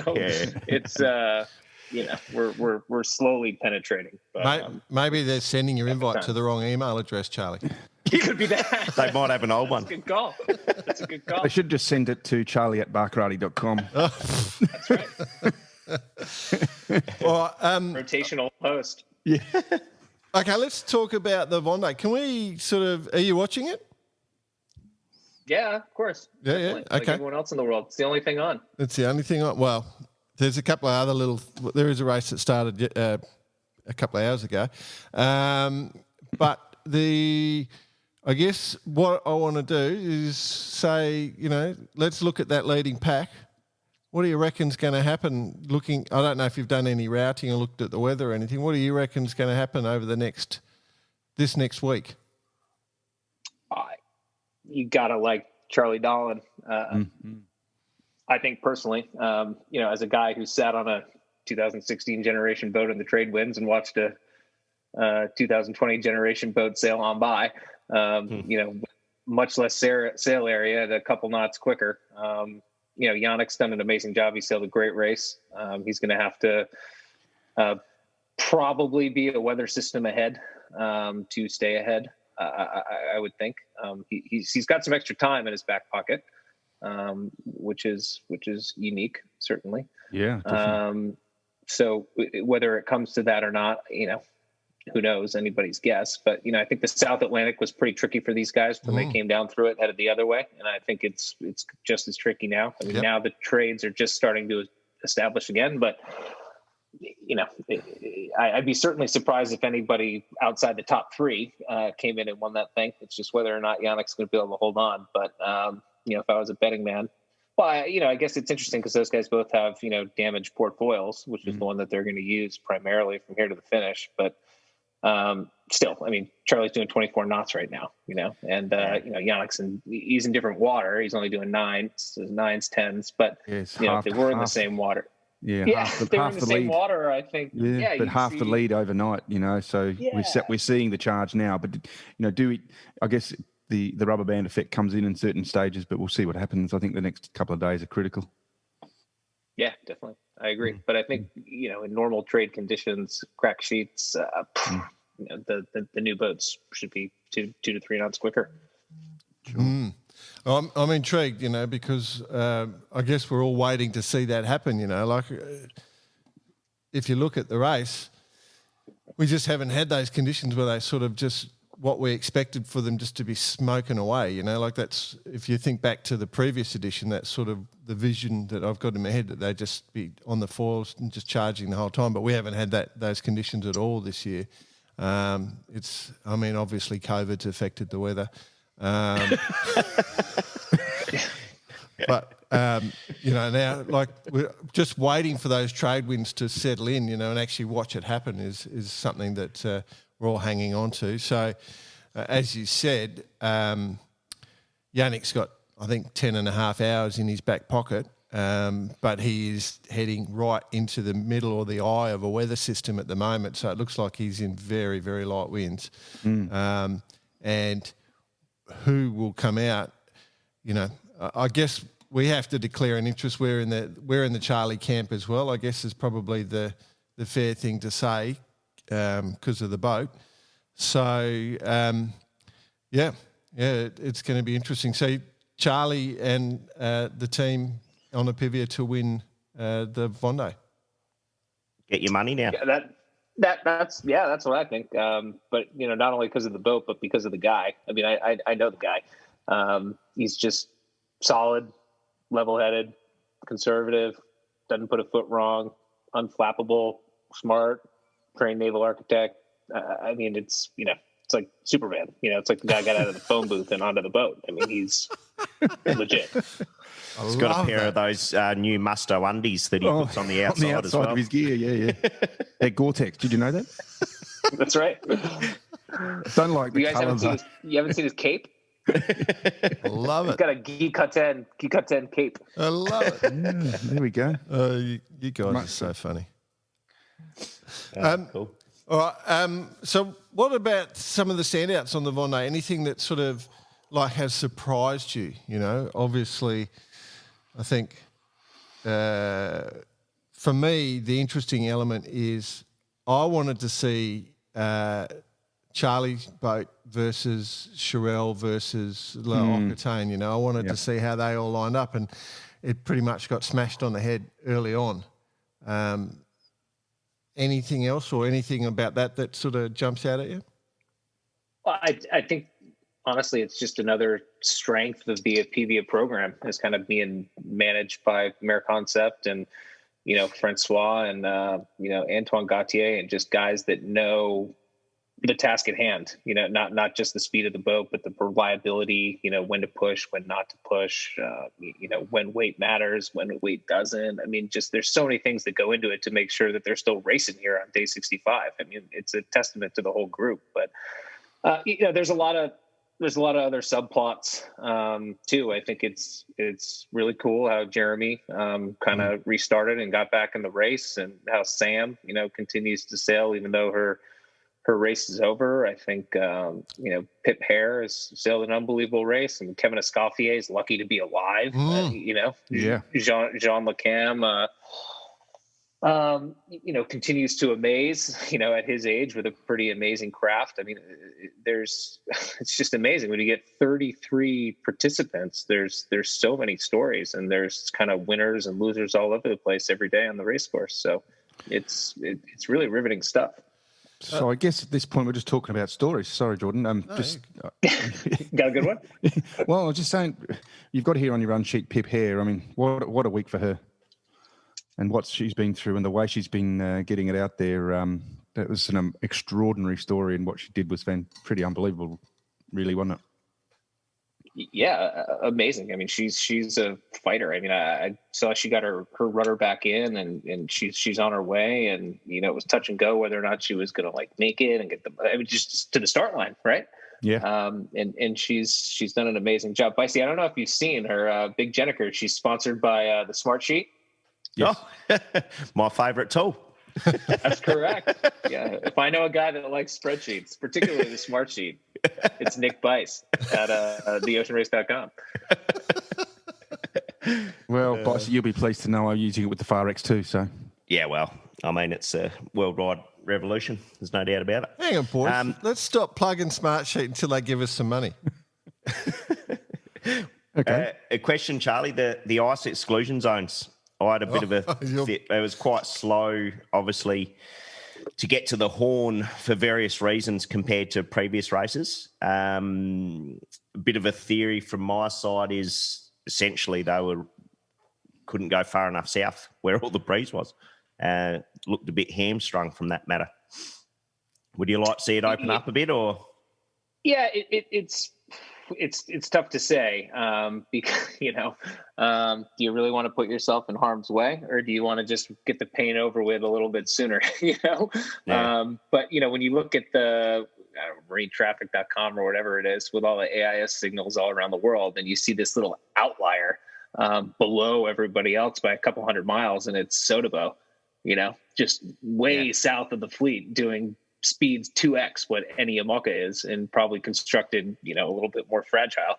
we're slowly penetrating. But, maybe they're sending your invite to the wrong email address, Charlie. It could be that. They might have an old one. That's a good call. That's a good call. They should just send it to charlie@barkarati.com. That's right. Well, rotational host. Yeah. Okay, let's talk about the Vendee. Can we are you watching it? Yeah, of course. Yeah, definitely. okay. Like everyone else in the world. It's the only thing on. It's the only thing on. Well, there's a couple of other there is a race that started a couple of hours ago. But I guess what I want to do is say, let's look at that leading pack. What do you reckon's going to happen? I don't know if you've done any routing or looked at the weather or anything. What do you reckon's going to happen over this next week? You gotta like Charlie Dolan. I think personally, as a guy who sat on a 2016 generation boat in the trade winds and watched a 2020 generation boat sail on by, much less sail area at a couple knots quicker. Yannick's done an amazing job. He sailed a great race. He's going to have to probably be a weather system ahead to stay ahead. I would think he's got some extra time in his back pocket, which is unique, certainly. Yeah. Definitely. So whether it comes to that or not, who knows? Anybody's guess. But I think the South Atlantic was pretty tricky for these guys when they came down through it, headed the other way, and I think it's just as tricky now. I mean, now the trades are just starting to establish again, but I'd be certainly surprised if anybody outside the top three came in and won that thing. It's just whether or not Yannick's going to be able to hold on. But if I was a betting man, well, I guess it's interesting because those guys both have damaged port foils, which is the one that they're going to use primarily from here to the finish. But still, I mean, Charlie's doing 24 knots right now, and Yannick's he's in different water. He's only doing 9s, 10s, but if they were in the same water. If they were in the same water, I think. Yeah, but half the lead overnight, So we're seeing the charge now. But I guess the rubber band effect comes in certain stages, but we'll see what happens. I think the next couple of days are critical. Yeah, definitely, I agree. But I think in normal trade conditions, crack sheets, the new boats should be 2 to 3 knots quicker. Sure. I'm intrigued, because I guess we're all waiting to see that happen, like if you look at the race, we just haven't had those conditions where they sort of just what we expected for them just to be smoking away, like that's, if you think back to the previous edition, that's sort of the vision that I've got in my head, that they just be on the foils and just charging the whole time, but we haven't had those conditions at all this year. Obviously COVID's affected the weather. But now, like, we're just waiting for those trade winds to settle in, and actually watch it happen is something that we're all hanging on to. So, as you said, Yannick's got, I think, 10 and a half hours in his back pocket, but he is heading right into the middle or the eye of a weather system at the moment. So it looks like he's in very, very light winds. And who will come out, I guess we have to declare an interest. We're in the Charlie camp as well, I guess, is probably the fair thing to say because of the boat. So, it's going to be interesting. So Charlie and the team on Epivia to win the Vendee. Get your money now. Yeah, that's what I think. But not only because of the boat, but because of the guy. I mean, I know the guy. He's just solid, level-headed, conservative, doesn't put a foot wrong, unflappable, smart, trained naval architect. It's it's like Superman. It's like the guy got out of the phone booth and onto the boat. I mean, he's legit. He's got a pair of those new Musto undies that he puts on the outside, as well. Of his gear, yeah. They're Gore-Tex. Did you know that? That's right. Don't like the colour. You haven't seen his cape? I love it. He's got a Gi-Katen cape. I love it. Yeah, there we go. You guys are so funny. Cool. All right. So what about some of the standouts on the Vendee? Anything that sort of has surprised you? Obviously, I think for me, the interesting element is I wanted to see Charlie's boat versus Sherelle versus L'Occitane. I wanted to see how they all lined up, and it pretty much got smashed on the head early on. Anything else or anything about that sort of jumps out at you? Well, I think, honestly, it's just another strength of the Epivia program is kind of being managed by Mare Concept and, Francois and, Antoine Gauthier, and just guys that know the task at hand, not just the speed of the boat, but the reliability, when to push, when not to push, when weight matters, when weight doesn't. I mean, just there's so many things that go into it to make sure that they're still racing here on day 65. I mean, it's a testament to the whole group. But, there's a lot of there's a lot of other subplots too. I think it's really cool how Jeremy kind of restarted and got back in the race, and how Sam, continues to sail even though her race is over. I think Pip Hare has sailed an unbelievable race, and Kevin Escoffier is lucky to be alive. Yeah. Jean Le Cam, continues to amaze, at his age with a pretty amazing craft. I mean, it's just amazing when you get 33 participants. There's so many stories, and there's kind of winners and losers all over the place every day on the race course. So it's really riveting stuff. So I guess at this point we're just talking about stories. Sorry, Jordan. Got a good one? Well, I was just saying, you've got here on your run sheet Pip Hare. I mean, what a week for her. And what she's been through and the way she's been getting it out there, that was an extraordinary story, and what she did was pretty unbelievable, really, wasn't it? Yeah, amazing. I mean, she's a fighter. I mean, I saw she got her rudder back in, and she's on her way, and it was touch and go whether or not she was going to make it and get just to the start line, right? Yeah. And she's done an amazing job. Bicey, I don't know if you've seen her Big Jenniker. She's sponsored by the Smart Sheet. Yes. Oh, my favourite tool. That's correct. Yeah. If I know a guy that likes spreadsheets, particularly the Smart Sheet, it's Nick Bice at theoceanrace.com. Well, Boss, you'll be pleased to know I'm using it with the Far X too. So Yeah, well, I mean, it's a worldwide revolution. There's no doubt about it. Hang on, boys. Let's stop plugging Smartsheet until they give us some money. okay. A question, Charlie. The ice exclusion zones. I had a bit of it was quite slow, obviously, to get to the Horn for various reasons compared to previous races. A bit of a theory from my side is essentially they couldn't go far enough south where all the breeze was. Looked a bit hamstrung from that matter. Would you like to see it open up a bit, or? Yeah, it's tough to say because do you really want to put yourself in harm's way, or do you want to just get the pain over with a little bit sooner? Yeah. But when you look at the marinetraffic.com or whatever it is with all the AIS signals all around the world, and you see this little outlier below everybody else by a couple hundred miles, and it's Sotabo, just way south of the fleet doing speeds 2x what any Yamaha is, and probably constructed, a little bit more fragile.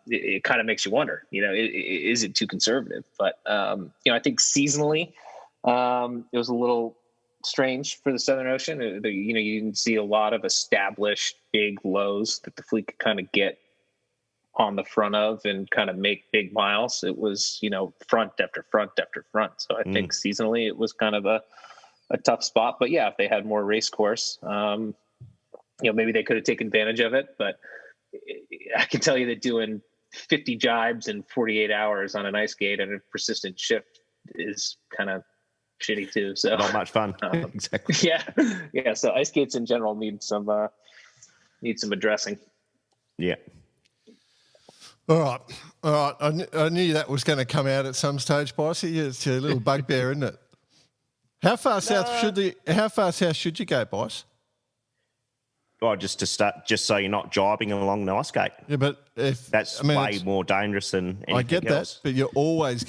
It kind of makes you wonder, is it too conservative? But, I think seasonally, it was a little strange for the Southern Ocean. You didn't see a lot of established big lows that the fleet could kind of get on the front of and kind of make big miles. It was, front after front after front. So I think seasonally it was kind of a tough spot. But yeah, if they had more race course, maybe they could have taken advantage of it. But I can tell you that doing 50 jibes in 48 hours on an ice skate and a persistent shift is kind of shitty too. So not much fun. Exactly. Yeah. So ice skates in general need some addressing. Yeah. All right. I knew that was going to come out at some stage, Bicey. It's a little bugbear, isn't it? How far south should you go, Bice? Oh, just so you're not jibing along the ice skate. Yeah, but that's way more dangerous than anything I get else. that, but you're always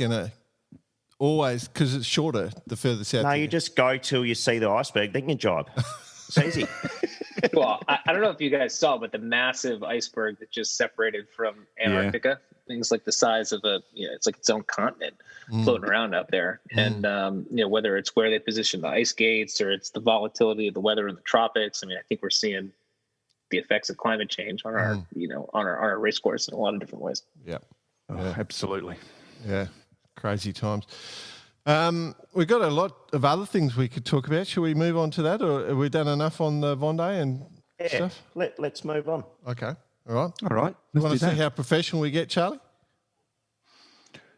because it's shorter the further south. No, you just go till you see the iceberg, then you jibe. It's easy. Well, I don't know if you guys saw, but the massive iceberg that just separated from Antarctica, things like the size of it's like its own continent floating around out there. And, whether it's where they position the ice gates or it's the volatility of the weather in the tropics. I mean, I think we're seeing the effects of climate change on our, on our race course in a lot of different ways. Yeah. Absolutely. Yeah. Crazy times. We've got a lot of other things we could talk about. Should we move on to that, or have we done enough on the Vendee and stuff? Let's move on. Okay. All right. You Let's want to do see that. how professional we get, Charlie?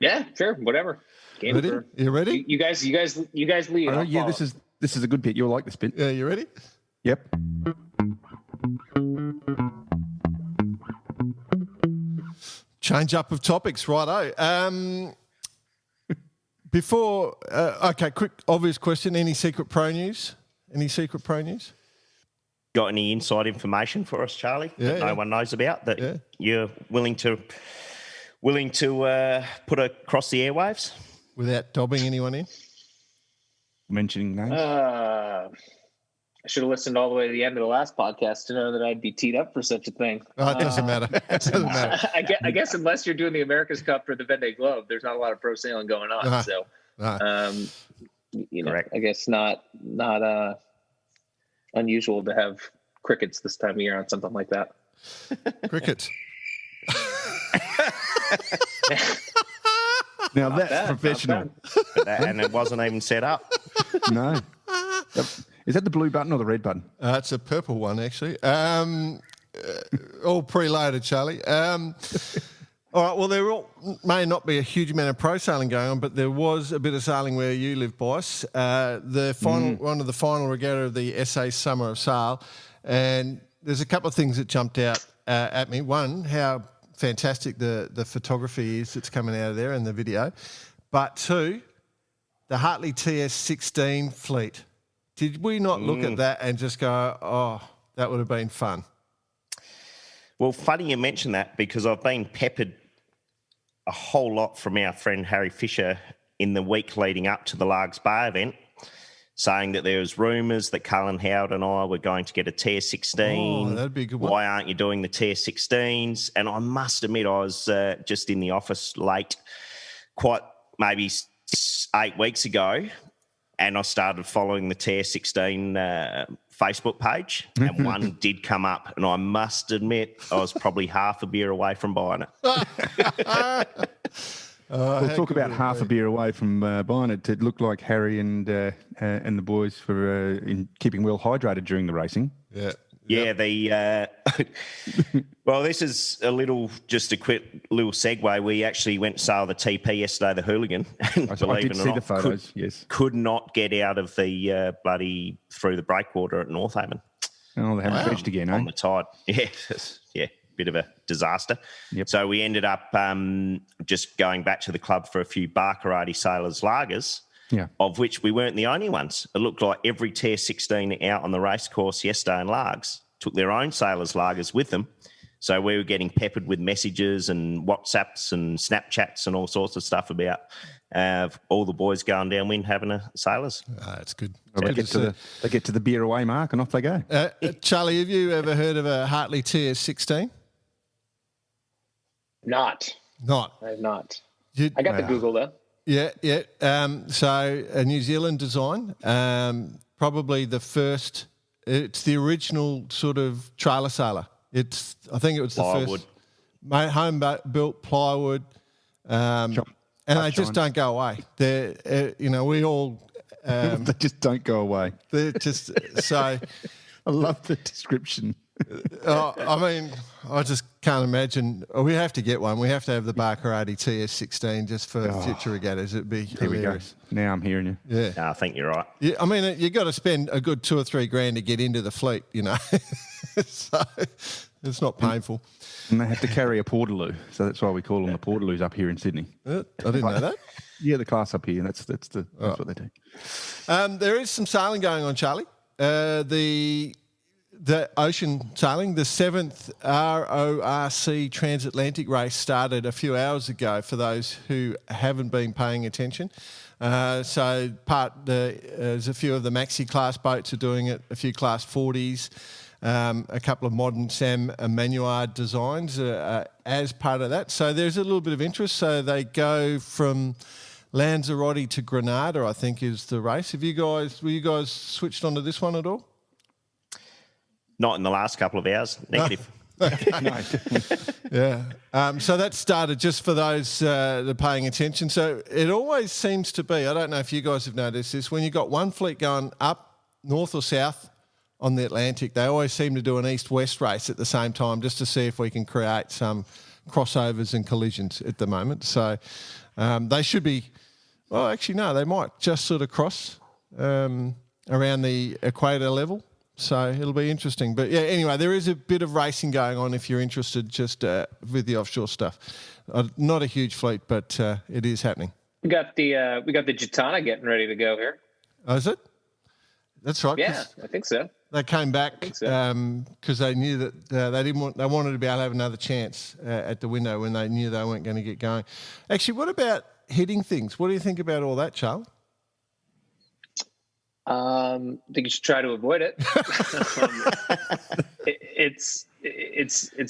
Yeah, sure. Whatever. Ready? You ready? You guys lead. Oh, I'll yeah, follow. this is a good bit. You'll like this bit. Yeah, you ready? Yep. Change up of topics, righto. Before, quick, obvious question. Any secret pro news? got any inside information for us, Charlie, that no one knows about that you're willing to put across the airwaves without dobbing anyone in? Mentioning names? I should have listened all the way to the end of the last podcast to know that I'd be teed up for such a thing. Oh, it doesn't matter. It doesn't matter. I guess unless you're doing the America's Cup or the Vendee Globe, there's not a lot of pro sailing going on. Correct. I guess not unusual to have crickets this time of year on something like that. Crickets. Now that's professional. And it wasn't even set up. No. Is that the blue button or the red button? It's a purple one, actually. All preloaded, Charlie. All right, well, may not be a huge amount of pro sailing going on, but there was a bit of sailing where you live, Bryce. The final one of the final regatta of the SA Summer of Sail, and there's a couple of things that jumped out at me. One, how fantastic the photography is that's coming out of there in the video. But two, the Hartley TS16 fleet. Did we not look at that and just go, oh, that would have been fun? Well, funny you mention that because I've been peppered a whole lot from our friend Harry Fisher in the week leading up to the Largs Bay event, saying that there was rumours that Cullen Howard and I were going to get a TS16. Oh, that'd be a good one. Why aren't you doing the TS16s? And I must admit, I was just in the office late, quite maybe 8 weeks ago, and I started following the TS16 Facebook page, and one did come up, and I must admit I was probably half a beer away from buying it. We'll talk about half a beer away from buying it. It looked like Harry and the boys were in keeping well hydrated during the racing. Yeah. Yeah, well, this is just a quick little segue. We actually went and sailed the TP yesterday, the Hooligan, and I did see the photos, could not get out of the through the breakwater at North Haven. Oh, they haven't finished again, on the tide. Yeah, bit of a disaster. Yep. So we ended up just going back to the club for a few Barkarati Sailors lagers. Yeah. Of which we weren't the only ones. It looked like every TS16 out on the race course yesterday in Largs took their own sailors' lagers with them. So we were getting peppered with messages and WhatsApps and Snapchats and all sorts of stuff about all the boys going downwind having a sailors. That's good. Well, they get to the beer away mark and off they go. Charlie, have you ever heard of a Hartley TS16? Not. I have not. I got the Google though. Yeah. So a New Zealand design, probably the first. It's the original sort of trailer sailor. I think it was the plywood. First home built plywood, and they just don't go away. They're we all they just don't go away. They're just so. I love the description. I mean, I just can't imagine. We have to get one. We have to have the Barkarati TS16 just for future regattas. It'd be hilarious. We go. Now I'm hearing you. Yeah. No, I think you're right. Yeah, I mean, you got to spend a good $2 or $3 grand to get into the fleet, so it's not painful. And they have to carry a portaloo, so that's why we call them the portaloos up here in Sydney. I didn't know that. Yeah, the class up here. That's what they do. There is some sailing going on, Charlie. The ocean sailing, the 7th RORC transatlantic race started a few hours ago for those who haven't been paying attention. There's a few of the maxi class boats are doing it, a few class 40s, a couple of modern Sam Manuard designs as part of that. So there's a little bit of interest. So they go from Lanzarote to Grenada, I think, is the race. Were you guys switched onto this one at all? Not in the last couple of hours. Negative. Yeah. So that started just for those that are paying attention. So it always seems to be, I don't know if you guys have noticed this, when you've got one fleet going up north or south on the Atlantic, they always seem to do an east-west race at the same time just to see if we can create some crossovers and collisions at the moment. So they should be, well, actually, no, they might just sort of cross around the equator level. So it'll be interesting. But, yeah, anyway, there is a bit of racing going on if you're interested just with the offshore stuff. Not a huge fleet, but it is happening. We got the Gitana getting ready to go here. Oh, is it? That's right. Yeah, I think so. They came back because so. they knew that they wanted to be able to have another chance at the window when they knew they weren't going to get going. Actually, what about hitting things? What do you think about all that, Charles? I think you should try to avoid it. It's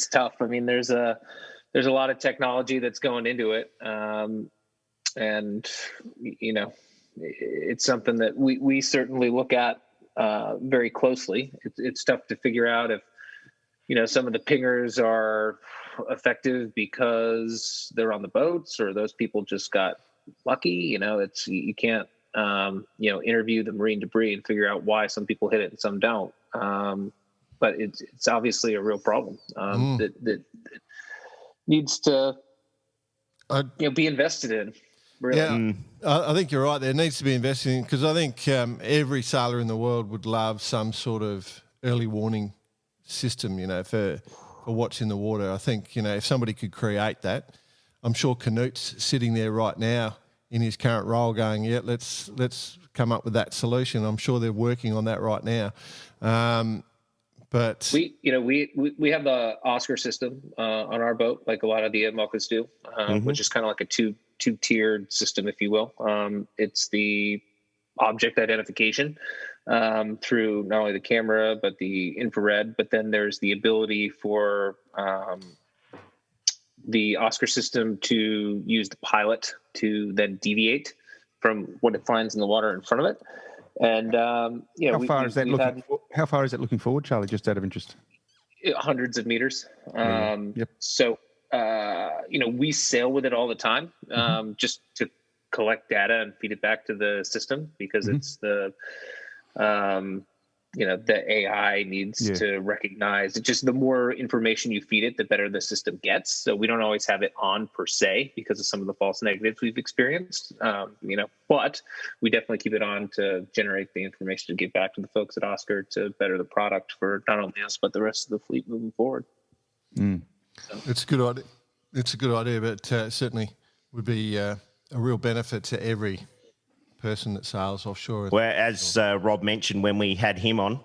tough. I mean, there's a lot of technology that's going into it, and it's something that we certainly look at very closely. It's tough to figure out if some of the pingers are effective because they're on the boats, or those people just got lucky. You can't interview the marine debris and figure out why some people hit it and some don't. But it's obviously a real problem that needs to be invested in. Really. Yeah, I think you're right. There needs to be invested in, because I think every sailor in the world would love some sort of early warning system, for what's in the water. I think, if somebody could create that, I'm sure Canute's sitting there right now in his current role going, yeah, let's come up with that solution. I'm sure they're working on that right now. But we have the Oscar system on our boat, like a lot of the MOCAs do, which is kind of like a two-tiered system, if you will. It's the object identification through not only the camera but the infrared, but then there's the ability for the Oscar system to use the pilot to then deviate from what it finds in the water in front of it. And how far is that looking forward, Charlie? Just out of interest. Hundreds of meters. Yep. So we sail with it all the time, just to collect data and feed it back to the system, because it's the the AI needs to recognize it. Just the more information you feed it, the better the system gets. So we don't always have it on per se because of some of the false negatives we've experienced, but we definitely keep it on to generate the information to give back to the folks at Oscar to better the product for not only us, but the rest of the fleet moving forward. It's a good idea. It's a good idea, but certainly would be a real benefit to every person that sails offshore. Well, as Rob mentioned when we had him on,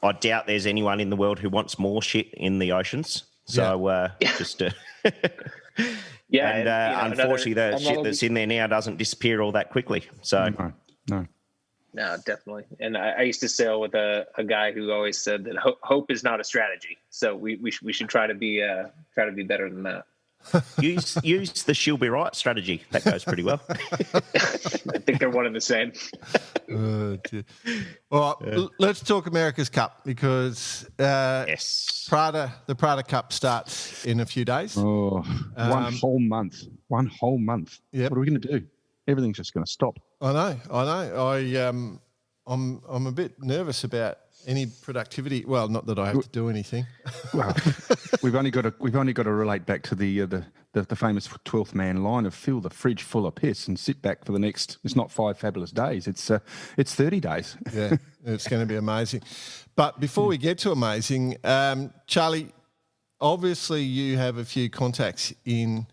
I doubt there's anyone in the world who wants more shit in the oceans. So just unfortunately, the shit that's in there now doesn't disappear all that quickly. So no, definitely. And I used to sail with a guy who always said that hope is not a strategy. So we should try to be better than that. use the she'll be right strategy. That goes pretty well. I think they're one and the same. All right, let's talk America's Cup, because the Prada Cup starts in a few days. One whole month. Yep. What are we going to do? Everything's just going to stop. I know. I'm a bit nervous about any productivity. Well, not that I have to do anything. Well, we've only got to relate back to the famous 12th man line of fill the fridge full of piss and sit back for the next. It's not 5 fabulous days. It's 30 days. Yeah, it's going to be amazing. But before we get to amazing, Charlie, obviously you have a few contacts in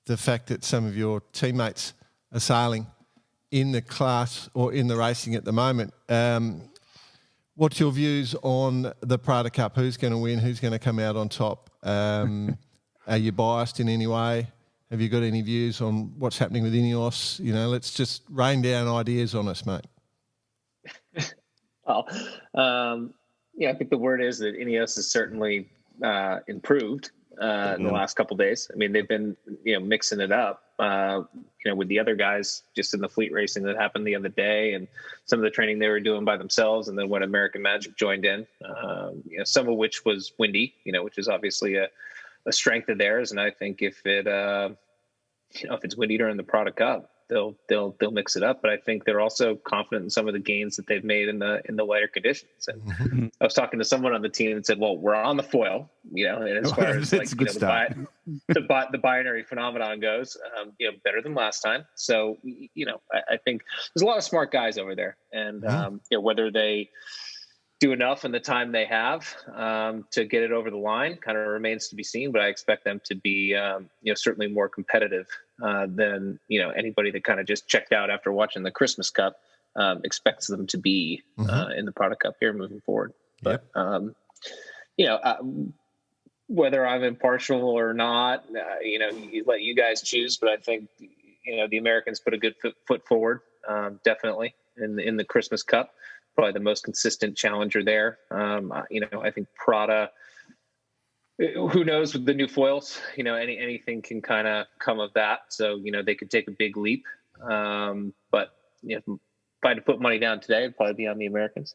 the fact that some of your teammates are sailing in the class or in the racing at the moment. What's your views on the Prada Cup? Who's going to win? Who's going to come out on top? Are you biased in any way? Have you got any views on what's happening with Ineos? Let's just rain down ideas on us, mate. Well, I think the word is that Ineos has certainly improved in the last couple of days. I mean, they've been mixing it up. With the other guys just in the fleet racing that happened the other day, and some of the training they were doing by themselves, and then when American Magic joined in, some of which was windy, which is obviously a strength of theirs. And I think if it's windy during the Prada Cup, they'll mix it up. But I think they're also confident in some of the gains that they've made in the lighter conditions. And I was talking to someone on the team and said, well, we're on the foil, and as far as the binary phenomenon goes, better than last time. So, I think there's a lot of smart guys over there, and whether they do enough in the time they have to get it over the line kind of remains to be seen. But I expect them to be, certainly more competitive than anybody that kind of just checked out after watching the Christmas Cup expects them to be in the Prada Cup here moving forward. But whether I'm impartial or not, you let you guys choose. But I think the Americans put a good foot forward, definitely in the Christmas Cup. Probably the most consistent challenger there. I think Prada. Who knows with the new foils? Anything can kind of come of that. So they could take a big leap. But if I had to put money down today, it'd probably be on the Americans.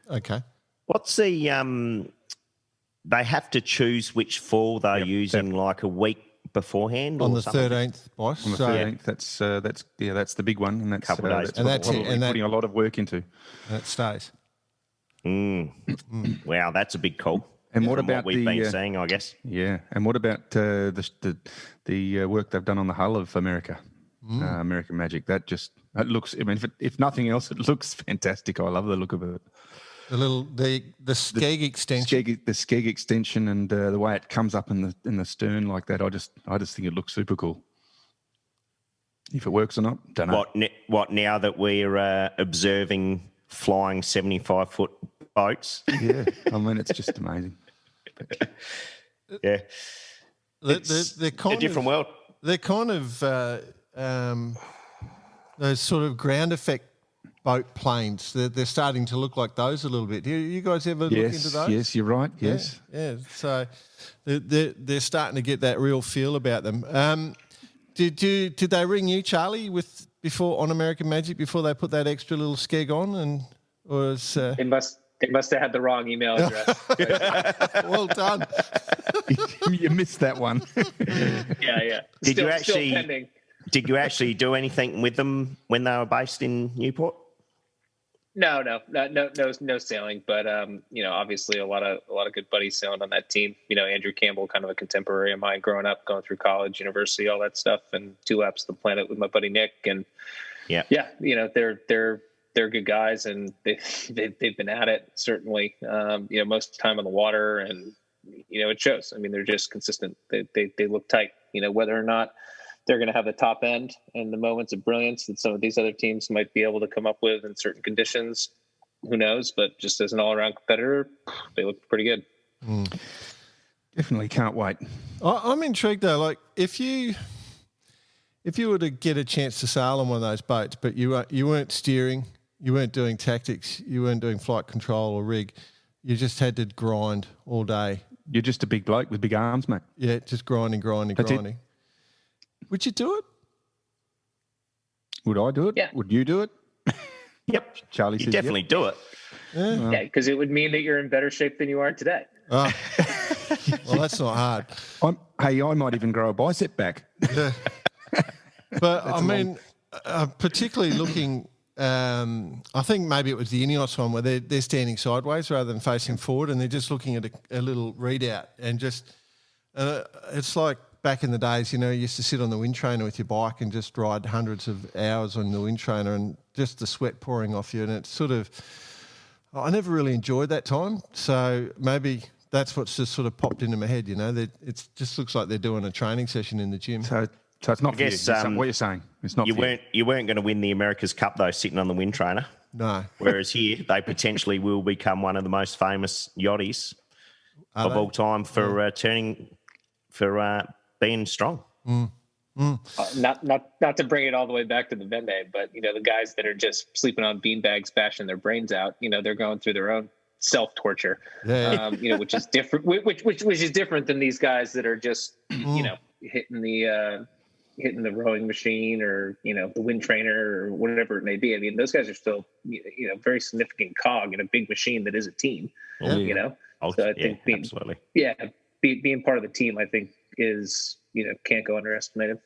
Okay. What's the? They have to choose which foil they're using like a week beforehand on or the something? 13th, boss. On the 13th, that's the big one, and that's Couple of days. that's putting a lot of work into. That stays. Wow, that's a big call. And what from about we've been seeing, I guess? Yeah, and what about the work they've done on the hull of America, American Magic? That looks. I mean, if nothing else, it looks fantastic. I love the look of it. The skeg extension. The skeg extension, and the way it comes up in the stern like that. I just think it looks super cool. If it works or not, don't know. What now that we're observing flying 75-foot boats? Yeah, I mean it's just amazing. Yeah, They're kind a different world. They're kind of those sort of ground effect boat planes. They're starting to look like those a little bit. You guys ever look into those? Yes, you're right. Yes. Yeah. So they're starting to get that real feel about them. Did they ring you, Charlie, before on American Magic before they put that extra little skeg on, and or was They must have had the wrong email address. well done. You missed that one. Yeah. Did Still pending. Did you actually do anything with them when they were based in Newport? No sailing, but obviously a lot of good buddies sailing on that team. Andrew Campbell, kind of a contemporary of mine, growing up, going through college, university, all that stuff, and 2 laps of the planet with my buddy Nick, and they're good guys, and they've been at it certainly. Most of the time on the water, and it shows. I mean, they're just consistent. They look tight. Whether or not they're going to have the top end and the moments of brilliance that some of these other teams might be able to come up with in certain conditions, who knows? But just as an all-around competitor, they look pretty good. Definitely can't wait. I'm intrigued though. Like if you were to get a chance to sail on one of those boats, but you weren't steering, you weren't doing tactics, you weren't doing flight control or rig, you just had to grind all day. You're just a big bloke with big arms, mate. Yeah, just grinding. That's It. Would you do it? Would I do it? Yeah. Would you do it? Yep. Charlie You says definitely do it. Yeah, because it would mean that you're in better shape than you are today. Oh. Well, that's not hard. I might even grow a bicep back. Yeah. But I mean, particularly looking, I think maybe it was the Ineos one where they're standing sideways rather than facing forward, and they're just looking at a little readout, and just it's like back in the days, you used to sit on the wind trainer with your bike and just ride hundreds of hours on the wind trainer, and just the sweat pouring off you, and it's sort of, I never really enjoyed that time, so maybe that's what's just sort of popped into my head. It just looks like they're doing a training session in the gym. So it's not for you. What you're saying. It's not. You weren't going to win the America's Cup though, sitting on the wind trainer. No. Whereas here, they potentially will become one of the most famous yachties of all time for being strong. Not to bring it all the way back to the Vendee, but the guys that are just sleeping on beanbags, bashing their brains out, they're going through their own self-torture, which is different, which is different than these guys that are just, hitting the rowing machine or, the wind trainer or whatever it may be. I mean, those guys are still, very significant cog in a big machine that is a team, So I think absolutely. Being part of the team, I think is, can't go underestimated.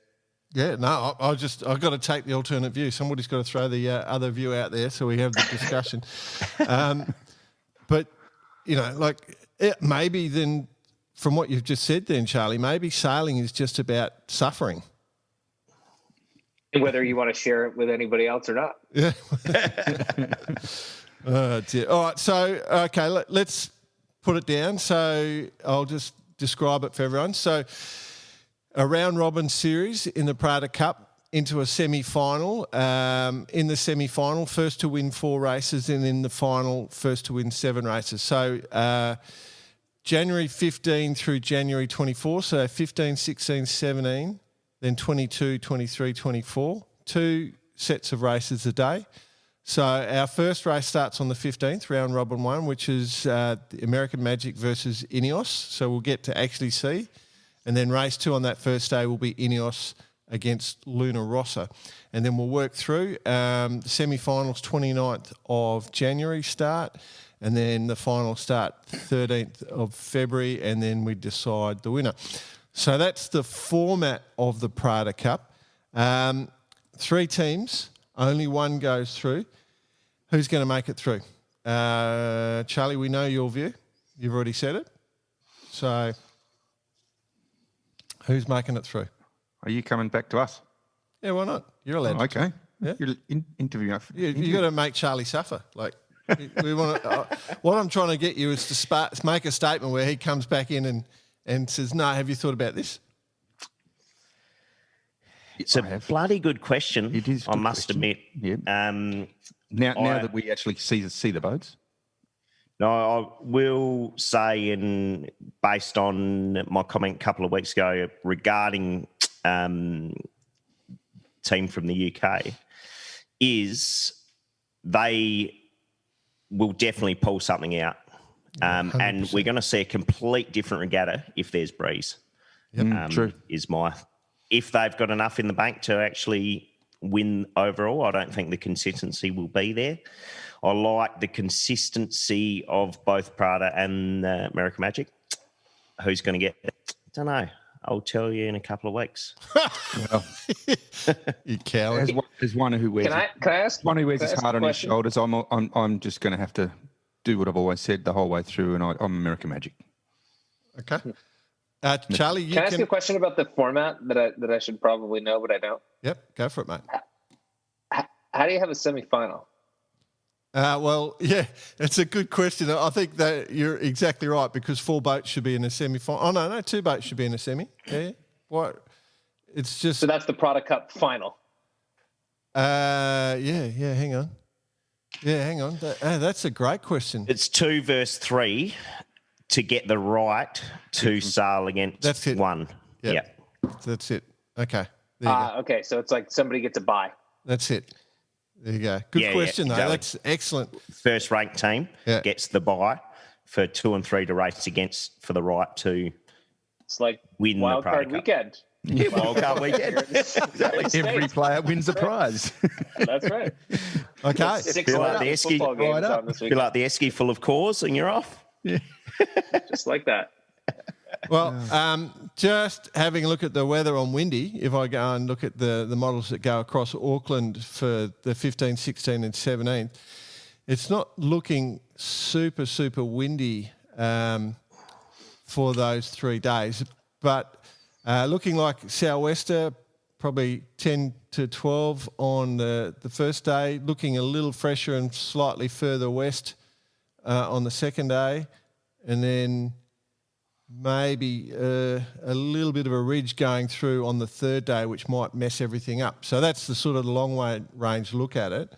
Yeah, no, I've got to take the alternate view. Somebody's got to throw the other view out there so we have the discussion. But, maybe then from what you've just said then, Charlie, maybe sailing is just about suffering. And whether you want to share it with anybody else or not. Yeah. Oh, dear. All right, so, okay, let's put it down. So I'll just describe it for everyone. So a round-robin series in the Prada Cup into a semi-final. In the semi-final, first to win 4 races, and in the final, first to win 7 races. So January 15 through January 24, so 15, 16, 17, then 22, 23, 24, 2 sets of races a day. So our first race starts on the 15th, round robin 1, which is the American Magic versus Ineos. So we'll get to actually see. And then race 2 on that first day will be Ineos against Luna Rossa. And then we'll work through. The semi-finals 29th of January start, and then the final start 13th of February, and then we decide the winner. So that's the format of the Prada Cup. 3 teams, only one goes through. Who's going to make it through? Charlie, we know your view. You've already said it. So who's making it through? Are you coming back to us? Yeah, why not? You're allowed. Okay. Yeah. You're interviewing us. You got to make Charlie suffer. Like we want. What I'm trying to get you is to make a statement where he comes back in and says, "No, have you thought about this?" It's a bloody good question. It is. I must admit. Yeah. Now that we actually see the boats. No, I will say, based on my comment a couple of weeks ago regarding team from the UK, is they will definitely pull something out. And we're going to see a complete different regatta if there's breeze. Yep. True. If they've got enough in the bank to actually win overall, I don't think the consistency will be there. I like the consistency of both Prada and American Magic. Who's going to get it? Don't know. I'll tell you in a couple of weeks. Well, you coward. As one who wears one who wears his heart on his shoulders, I'm just going to have to do what I've always said the whole way through, and I'm American Magic. Okay. Charlie, can I ask you a question about the format that I should probably know, but I don't? Yep, go for it, mate. How do you have a semi-final? Well, yeah, it's a good question. I think that you're exactly right, because 4 boats should be in a semi-final. Oh, no, 2 boats should be in a semi. Yeah. What? It's just... So that's the Prada Cup final. Yeah, hang on. Yeah, hang on. That's a great question. It's 2 versus 3 to get the right to sail against that's it. 1. Yeah. That's it. Okay. There you go. Okay, so it's like somebody gets a bye. That's it. There you go. Good question, though. Exactly. That's excellent. First ranked team gets the bye for 2 and 3 to race against for the right to It's like win wild the Prada card Cup. weekend. Yeah, wild card weekend. Exactly. Every player wins a prize. That's right. Okay. 6 Feel like the Esky, football games on this feel weekend. like the Esky full of cores and you're off. Yeah. Just like that. Well, just having a look at the weather on Windy, if I go and look at the models that go across Auckland for the 15, 16 and 17, it's not looking super, super windy for those 3 days, but looking like sou'wester, probably 10 to 12 on the first day, looking a little fresher and slightly further west on the second day, and then maybe a little bit of a ridge going through on the third day, which might mess everything up. So that's the sort of the long range look at it.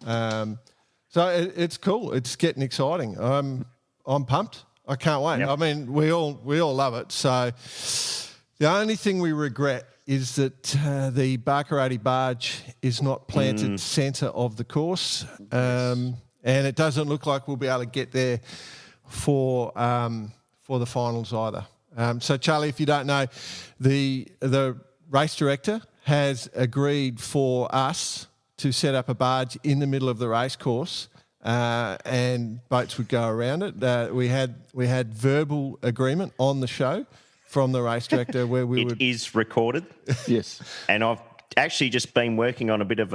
So it's cool. It's getting exciting. I'm pumped. I can't wait. Yep. I mean, we all love it. So the only thing we regret is that the Barkarati barge is not planted centre of the course, and it doesn't look like we'll be able to get there for the finals either. So, Charlie, if you don't know, the race director has agreed for us to set up a barge in the middle of the race course, and boats would go around it. We had verbal agreement on the show from the race director where we It is recorded. Yes. And I've actually just been working on a bit of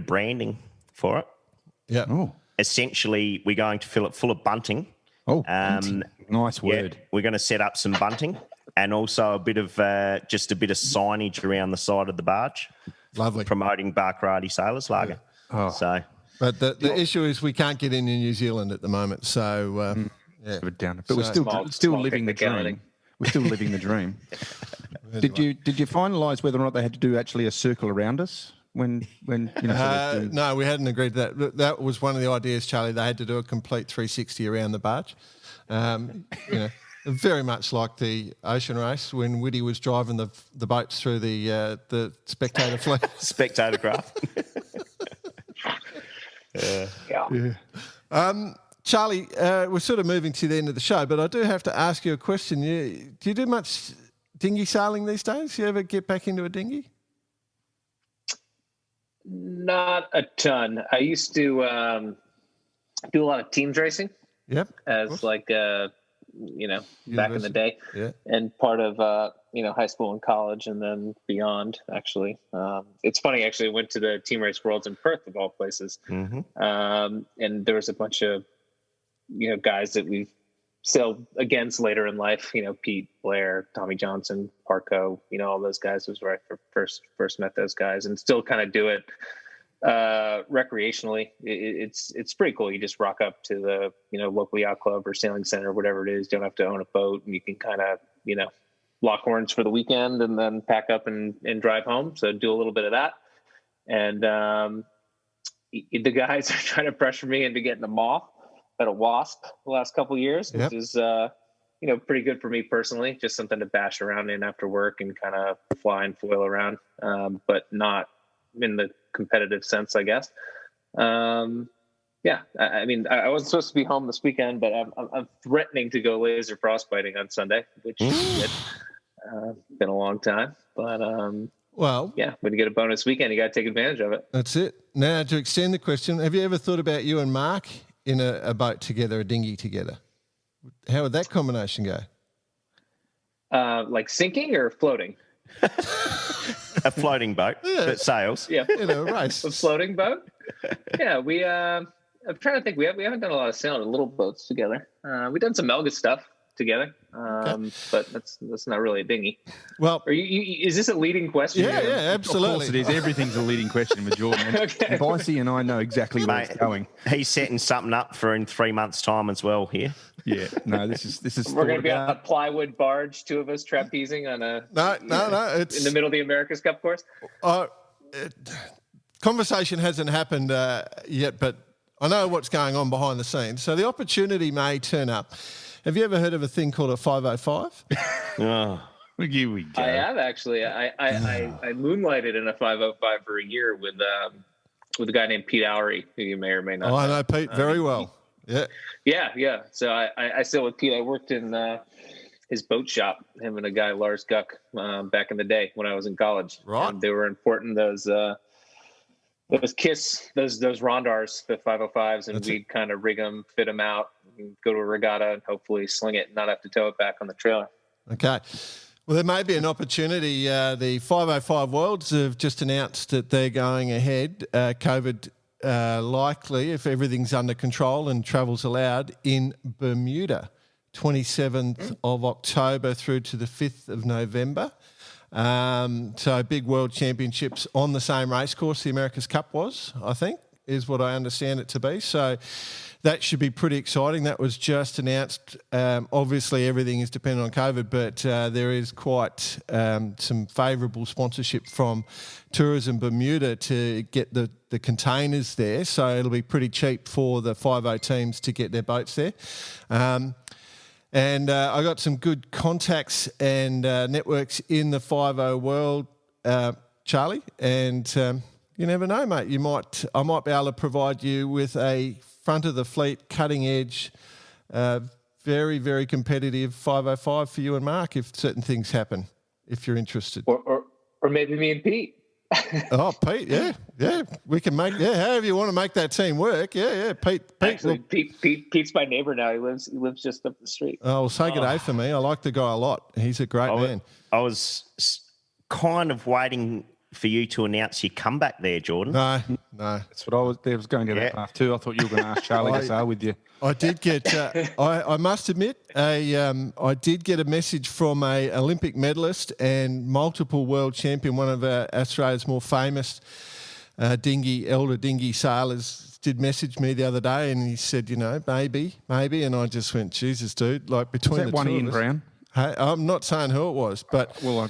branding for it. Yeah. Oh. Essentially, we're going to fill it full of bunting. Oh, nice word. Yeah, we're going to set up some bunting and also a bit of signage around the side of the barge. Lovely. Promoting Barkarati Sailors Lager. Oh. So, But the issue is we can't get into New Zealand at the moment. So, But we're still living the dream. We're still living the dream. Did you finalise whether or not they had to do actually a circle around us when No, we hadn't agreed to that. That was one of the ideas, Charlie. They had to do a complete 360 around the barge. Very much like the ocean race when Whitty was driving the boats through the spectator fleet. Spectator craft. Charlie, we're sort of moving to the end of the show, but I do have to ask you a question. Do you do much dinghy sailing these days? You ever get back into a dinghy? Not a ton. I used to do a lot of teams racing. Yep. As like back in the day. Yeah. And part of high school and college and then beyond, actually. It's funny, actually, I went to the Team Race Worlds in Perth, of all places. Mm-hmm. And there was a bunch of guys that we've sailed against later in life, Pete, Blair, Tommy Johnson, Parco, all those guys. Was where I first met those guys, and still kind of do it recreationally. It's pretty cool. You just rock up to the local yacht club or sailing center, whatever it is. You don't have to own a boat, and you can kind of lock horns for the weekend and then pack up and drive home. So do a little bit of that. And the guys are trying to pressure me into getting a moth at a Wasp the last couple of years, which is pretty good for me personally. Just something to bash around in after work and kind of fly and foil around, but not in the competitive sense, I guess. I mean, I wasn't supposed to be home this weekend, but I'm threatening to go laser frostbiting on Sunday, which is good. Been a long time, but when you get a bonus weekend, you got to take advantage of it. That's it. Now, to extend the question, have you ever thought about you and Mark in a boat together, a dinghy together? How would that combination go? Like sinking or floating? A floating boat that sails. Yeah, a race. A floating boat. Yeah, we. I'm trying to think. We haven't done a lot of sailing in little boats together. We've done some Melga stuff together, but that's not really a dinghy. Well, is this a leading question? Yeah, absolutely. Of course it is. Everything's a leading question with Jordan. Okay. Bicey and I know exactly where it's going. He's setting something up for in 3 months' time as well here. Yeah, no, this is. We're going to be on a plywood barge, two of us trapezing on a no. It's in the middle of the America's Cup course. Conversation hasn't happened yet, but I know what's going on behind the scenes. So the opportunity may turn up. Have you ever heard of a thing called a 505? Oh, here we go. I have actually. I moonlighted in a 505 for a year with a guy named Pete Oury, who you may or may not know. I know Pete very well. Yeah. So I sailed with Pete. I worked in his boat shop, him and a guy, Lars Guck, back in the day when I was in college. Right. And they were importing those KISS, those Rondars, the 505s, and we'd kind of rig them, fit them out, go to a regatta and hopefully sling it and not have to tow it back on the trailer. Okay. Well, there may be an opportunity. The 505 Worlds have just announced that they're going ahead, COVID likely, if everything's under control and travel's allowed, in Bermuda, 27th of October through to the 5th of November. So big world championships on the same race course the America's Cup was, I think, is what I understand it to be. So that should be pretty exciting. That was just announced. Obviously, everything is dependent on COVID, but there is quite some favourable sponsorship from Tourism Bermuda to get the containers there. So it'll be pretty cheap for the 5.0 teams to get their boats there. And I got some good contacts and networks in the 5.0 world, Charlie. And you never know, mate. I might be able to provide you with a front of the fleet, cutting edge, very, very competitive 505 for you and Mark if certain things happen, if you're interested. Or maybe me and Pete. Oh, Pete, yeah. We can make, however you want to make that team work. Yeah. Pete. Actually, Pete's my neighbor now. He lives just up the street. Oh, well, say good day for me. I like the guy a lot. He's a great man. I was kind of waiting for you to announce your comeback there, Jordan. No. That's what I was going to that path too. I thought you were going to ask Charlie to sail with you. I did get, I must admit, I did get a message from a Olympic medalist and multiple world champion, one of Australia's more famous elder dinghy sailors, did message me the other day, and he said, maybe, and I just went, Jesus, dude, like between was that the one two Ian of us. Brown? Hey, I'm not saying who it was, but Well,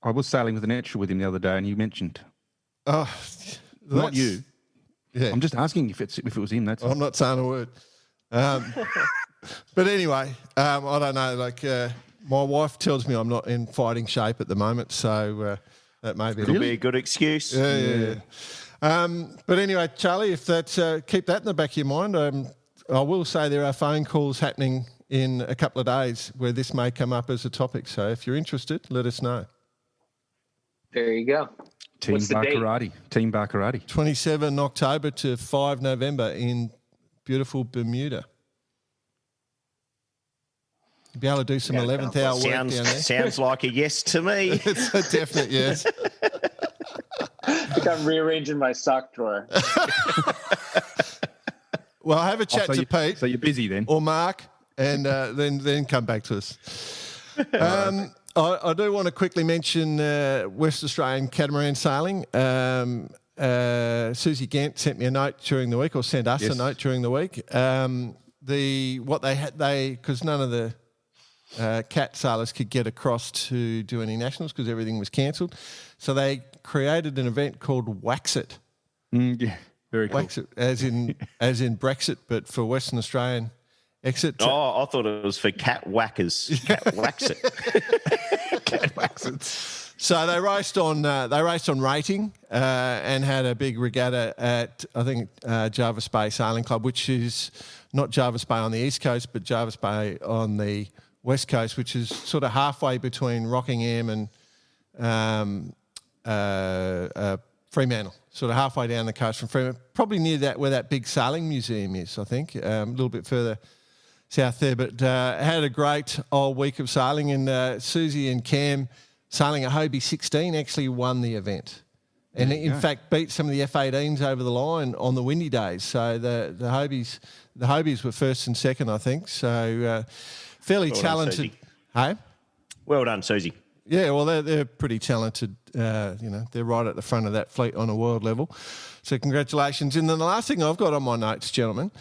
I was sailing with an etcher with him the other day, and you mentioned not you. Yeah, I'm just asking if it was him. That's I'm not saying a word. But anyway, I don't know. Like my wife tells me I'm not in fighting shape at the moment, so that may be Could be a good excuse. Yeah. But anyway, Charlie, if that's keep that in the back of your mind. I will say there are phone calls happening in a couple of days where this may come up as a topic. So if you're interested, let us know. There you go. Team What's the date? Baccarati. Team Baccarati. 27 October to 5 November in beautiful Bermuda. You'll be able to do some 11th hour work down there. Sounds like a yes to me. It's a definite yes. I think I'm rearranging my sock drawer. Well, have a chat to Pete. So you're busy then? Or Mark, and then come back to us. I do want to quickly mention West Australian catamaran sailing. Susie Gant sent me a note during the week, or sent us a note during the week. Because none of the cat sailors could get across to do any nationals because everything was cancelled, so they created an event called Wax It. Yeah, very cool. Wax It, as in Brexit, but for Western Australian exit. Oh, I thought it was for cat whackers. Cat wax it. Cat wax it. So they raced on rating and had a big regatta at, I think, Jervis Bay Sailing Club, which is not Jervis Bay on the east coast, but Jervis Bay on the west coast, which is sort of halfway between Rockingham and Fremantle, sort of halfway down the coast from Fremantle, probably near that where that big sailing museum is, I think, a little bit further south there. But had a great old week of sailing, and Susie and Cam, sailing a Hobie 16, actually won the event. And in fact beat some of the F18s over the line on the windy days. So the Hobies were first and second, I think. So fairly talented. Hey? Well done, Susie. Yeah, well, they're pretty talented. They're right at the front of that fleet on a world level. So congratulations. And then the last thing I've got on my notes, gentlemen,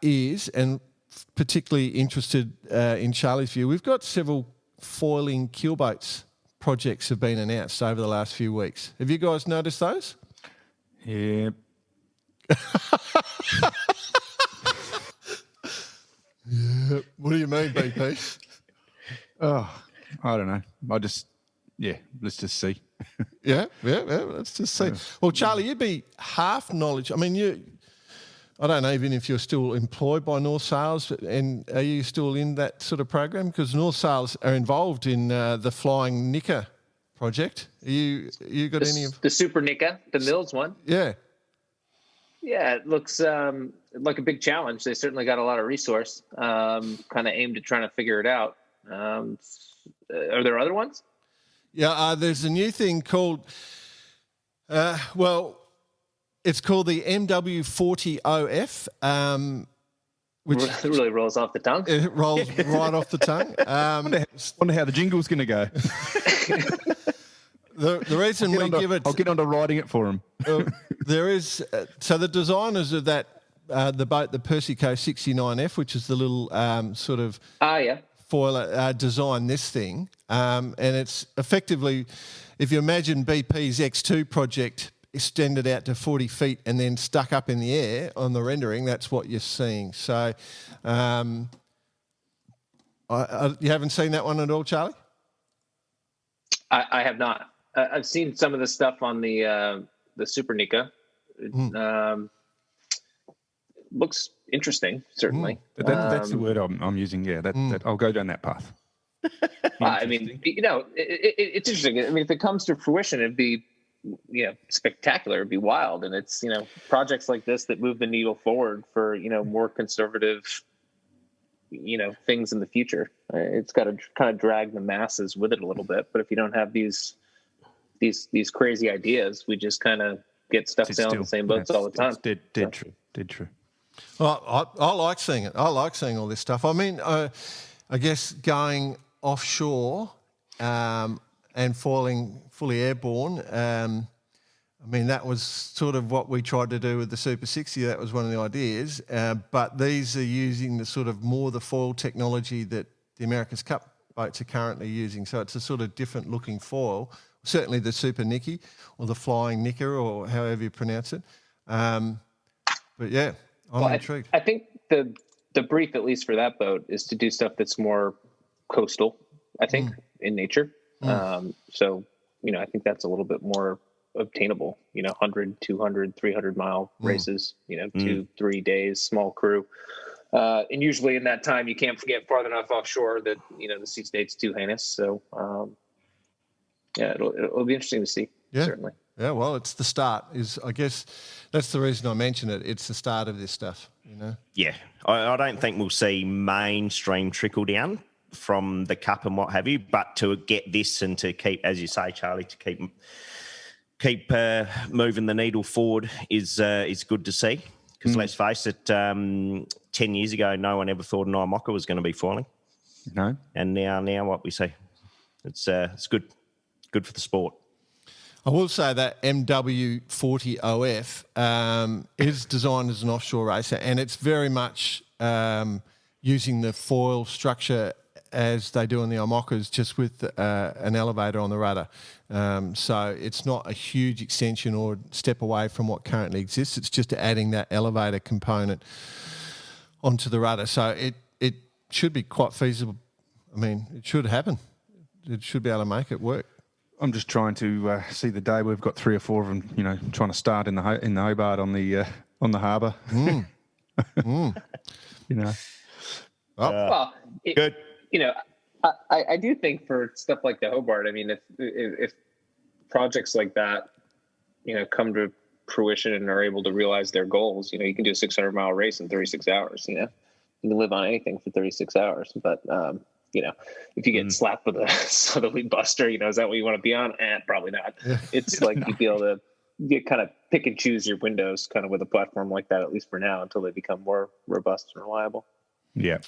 is, and particularly interested in Charlie's view, we've got several foiling keelboats projects have been announced over the last few weeks. Have you guys noticed those? Yeah. Yeah. What do you mean, BP? Oh, I don't know. Let's just see. Yeah, let's just see. Well, Charlie, you'd be half knowledge. I mean, I don't know even if you're still employed by North Sails, and are you still in that sort of program? Because North Sails are involved in the Flying Nicker project. You got any of the Super Nicker, the Mills one? Yeah. Yeah, it looks like a big challenge. They certainly got a lot of resource, kind of aimed at trying to figure it out. Are there other ones? Yeah, there's a new thing called, it's called the MW40OF, which it really rolls off the tongue. It rolls right off the tongue. Wonder how the jingle's going to go. The reason we give it... I'll get on to writing it for him. There is... so the designers of that, the boat, the Persico 69F, which is the little sort of... foiler, designed this thing. And it's effectively, if you imagine BP's X2 project extended out to 40 feet and then stuck up in the air on the rendering, that's what you're seeing. So you haven't seen that one at all, Charlie? I have not. I've seen some of the stuff on the Super Nika. Looks interesting, certainly. That's the word I'm using. Yeah, that I'll go down that path. I mean, it's interesting. I mean, if it comes to fruition, it'd be, spectacular. It'd be wild. And it's, projects like this that move the needle forward for, more conservative, things in the future. It's got to kind of drag the masses with it a little bit. But if you don't have these crazy ideas, we just kind of get stuck down the same boats all the time. Dead true. Well, I like seeing it. I like seeing all this stuff. I mean, I guess going offshore and falling fully airborne, I mean, that was sort of what we tried to do with the Super 60. That was one of the ideas. But these are using the sort of more the foil technology that the America's Cup boats are currently using. So it's a sort of different looking foil. Certainly the Super Nicky or the Flying Nicker or however you pronounce it. But yeah, I'm intrigued. I think the brief, at least for that boat, is to do stuff that's more coastal, I think, in nature. So, I think that's a little bit more obtainable, 100, 200, 300 mile races, 2-3 days, small crew. And usually in that time, you can't get farther enough offshore that, the sea state's too heinous. So, it'll be interesting to see, certainly. Yeah, well, it's the start. I guess that's the reason I mention it. It's the start of this stuff, Yeah, I don't think we'll see mainstream trickle down from the Cup and what have you, but to get this and to keep, as you say, Charlie, to keep moving the needle forward is good to see. Because let's face it, 10 years ago, no one ever thought an IMOCA was going to be foiling. No. And now what we see, it's good for the sport. I will say that MW40OF is designed as an offshore racer, and it's very much using the foil structure as they do on the IMOCAs, just with an elevator on the rudder. So it's not a huge extension or step away from what currently exists. It's just adding that elevator component onto the rudder. So it should be quite feasible. I mean, it should happen. It should be able to make it work. I'm just trying to see the day we've got 3 or 4 of them, trying to start in the Hobart on the harbour. Well, good. I do think for stuff like the Hobart, I mean, if projects like that, come to fruition and are able to realize their goals, you can do a 600-mile race in 36 hours. You can live on anything for 36 hours, but if you get slapped with a southerly buster, is that what you want to be on? Probably not. It's like you'd be able to kind of pick and choose your windows kind of with a platform like that, at least for now, until they become more robust and reliable. Yeah.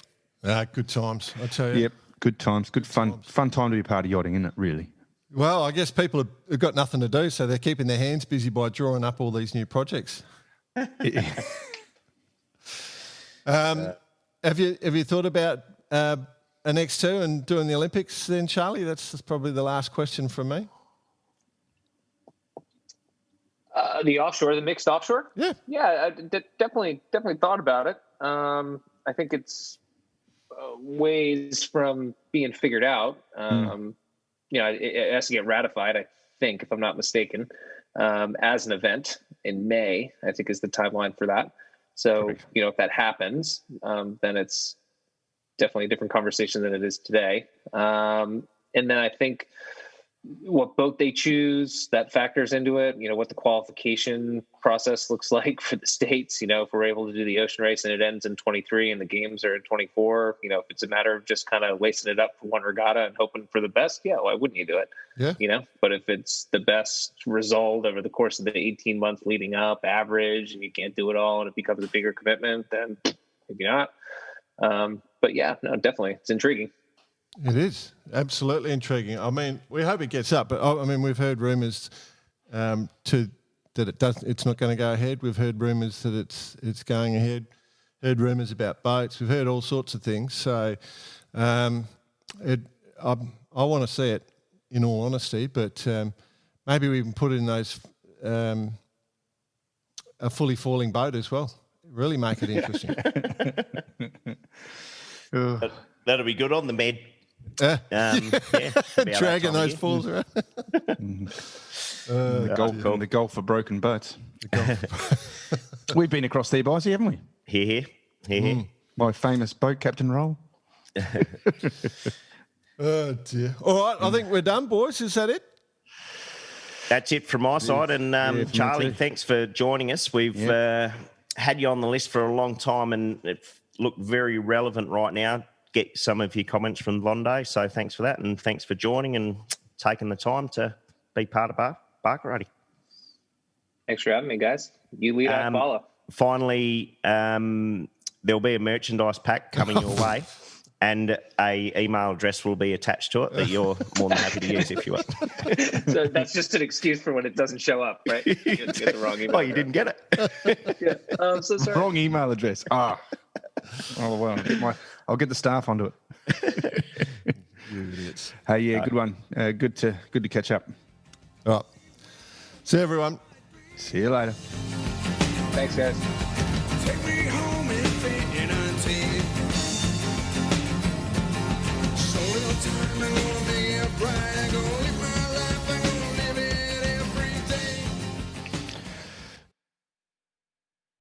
Good times, I tell you. Yep, good times. Good fun time to be part of yachting, isn't it, really? Well, I guess people have got nothing to do, so they're keeping their hands busy by drawing up all these new projects. Have you thought about an X2 and doing the Olympics then, Charlie? That's probably the last question from me. The offshore, the mixed offshore? Yeah. Yeah, I definitely thought about it. I think it's ways from being figured out. It has to get ratified, I think, if I'm not mistaken, as an event in May, I think is the timeline for that. So, perfect. If that happens, then it's definitely a different conversation than it is today. And then I think what boat they choose, that factors into it, what the qualification process looks like for the States, if we're able to do the ocean race and it ends in 23 and the games are in 24, if it's a matter of just kind of lacing it up for one regatta and hoping for the best, why wouldn't you do it? Yeah. But if it's the best result over the course of the 18 months leading up, average, and you can't do it all and it becomes a bigger commitment, then maybe not. But yeah, no, definitely. It's intriguing. It is absolutely intriguing. I mean, we hope it gets up, but I mean, we've heard rumours that it's not going to go ahead. We've heard rumours that it's going ahead. Heard rumours about boats. We've heard all sorts of things. So, I want to see it, in all honesty. But maybe we can put in those a fully falling boat as well. Really make it interesting. That'll be good on the med. Dragging those falls around. The golf for broken boats. We've been across there, boys, haven't we? Here. My famous boat captain role. Oh, dear. All right, I think we're done, boys. Is that it? That's it from my side. And Charlie, thanks for joining us. We've had you on the list for a long time and it looked very relevant right now. Get some of your comments from Vendee. So thanks for that. And thanks for joining and taking the time to be part of Barkarati. Thanks for having me, guys. You lead, I follow. Finally, there'll be a merchandise pack coming your way and a email address will be attached to it that you're more than happy to use if you want. So that's just an excuse for when it doesn't show up, right? You get the wrong email. Oh, you didn't get it? Yeah. I'm so sorry. Wrong email address. Oh well, I'll get the staff onto it. You idiots. Hey, yeah, good one. Good to catch up. All right. See you, everyone. See you later. Thanks, guys. Take me home if it ain't until. So little time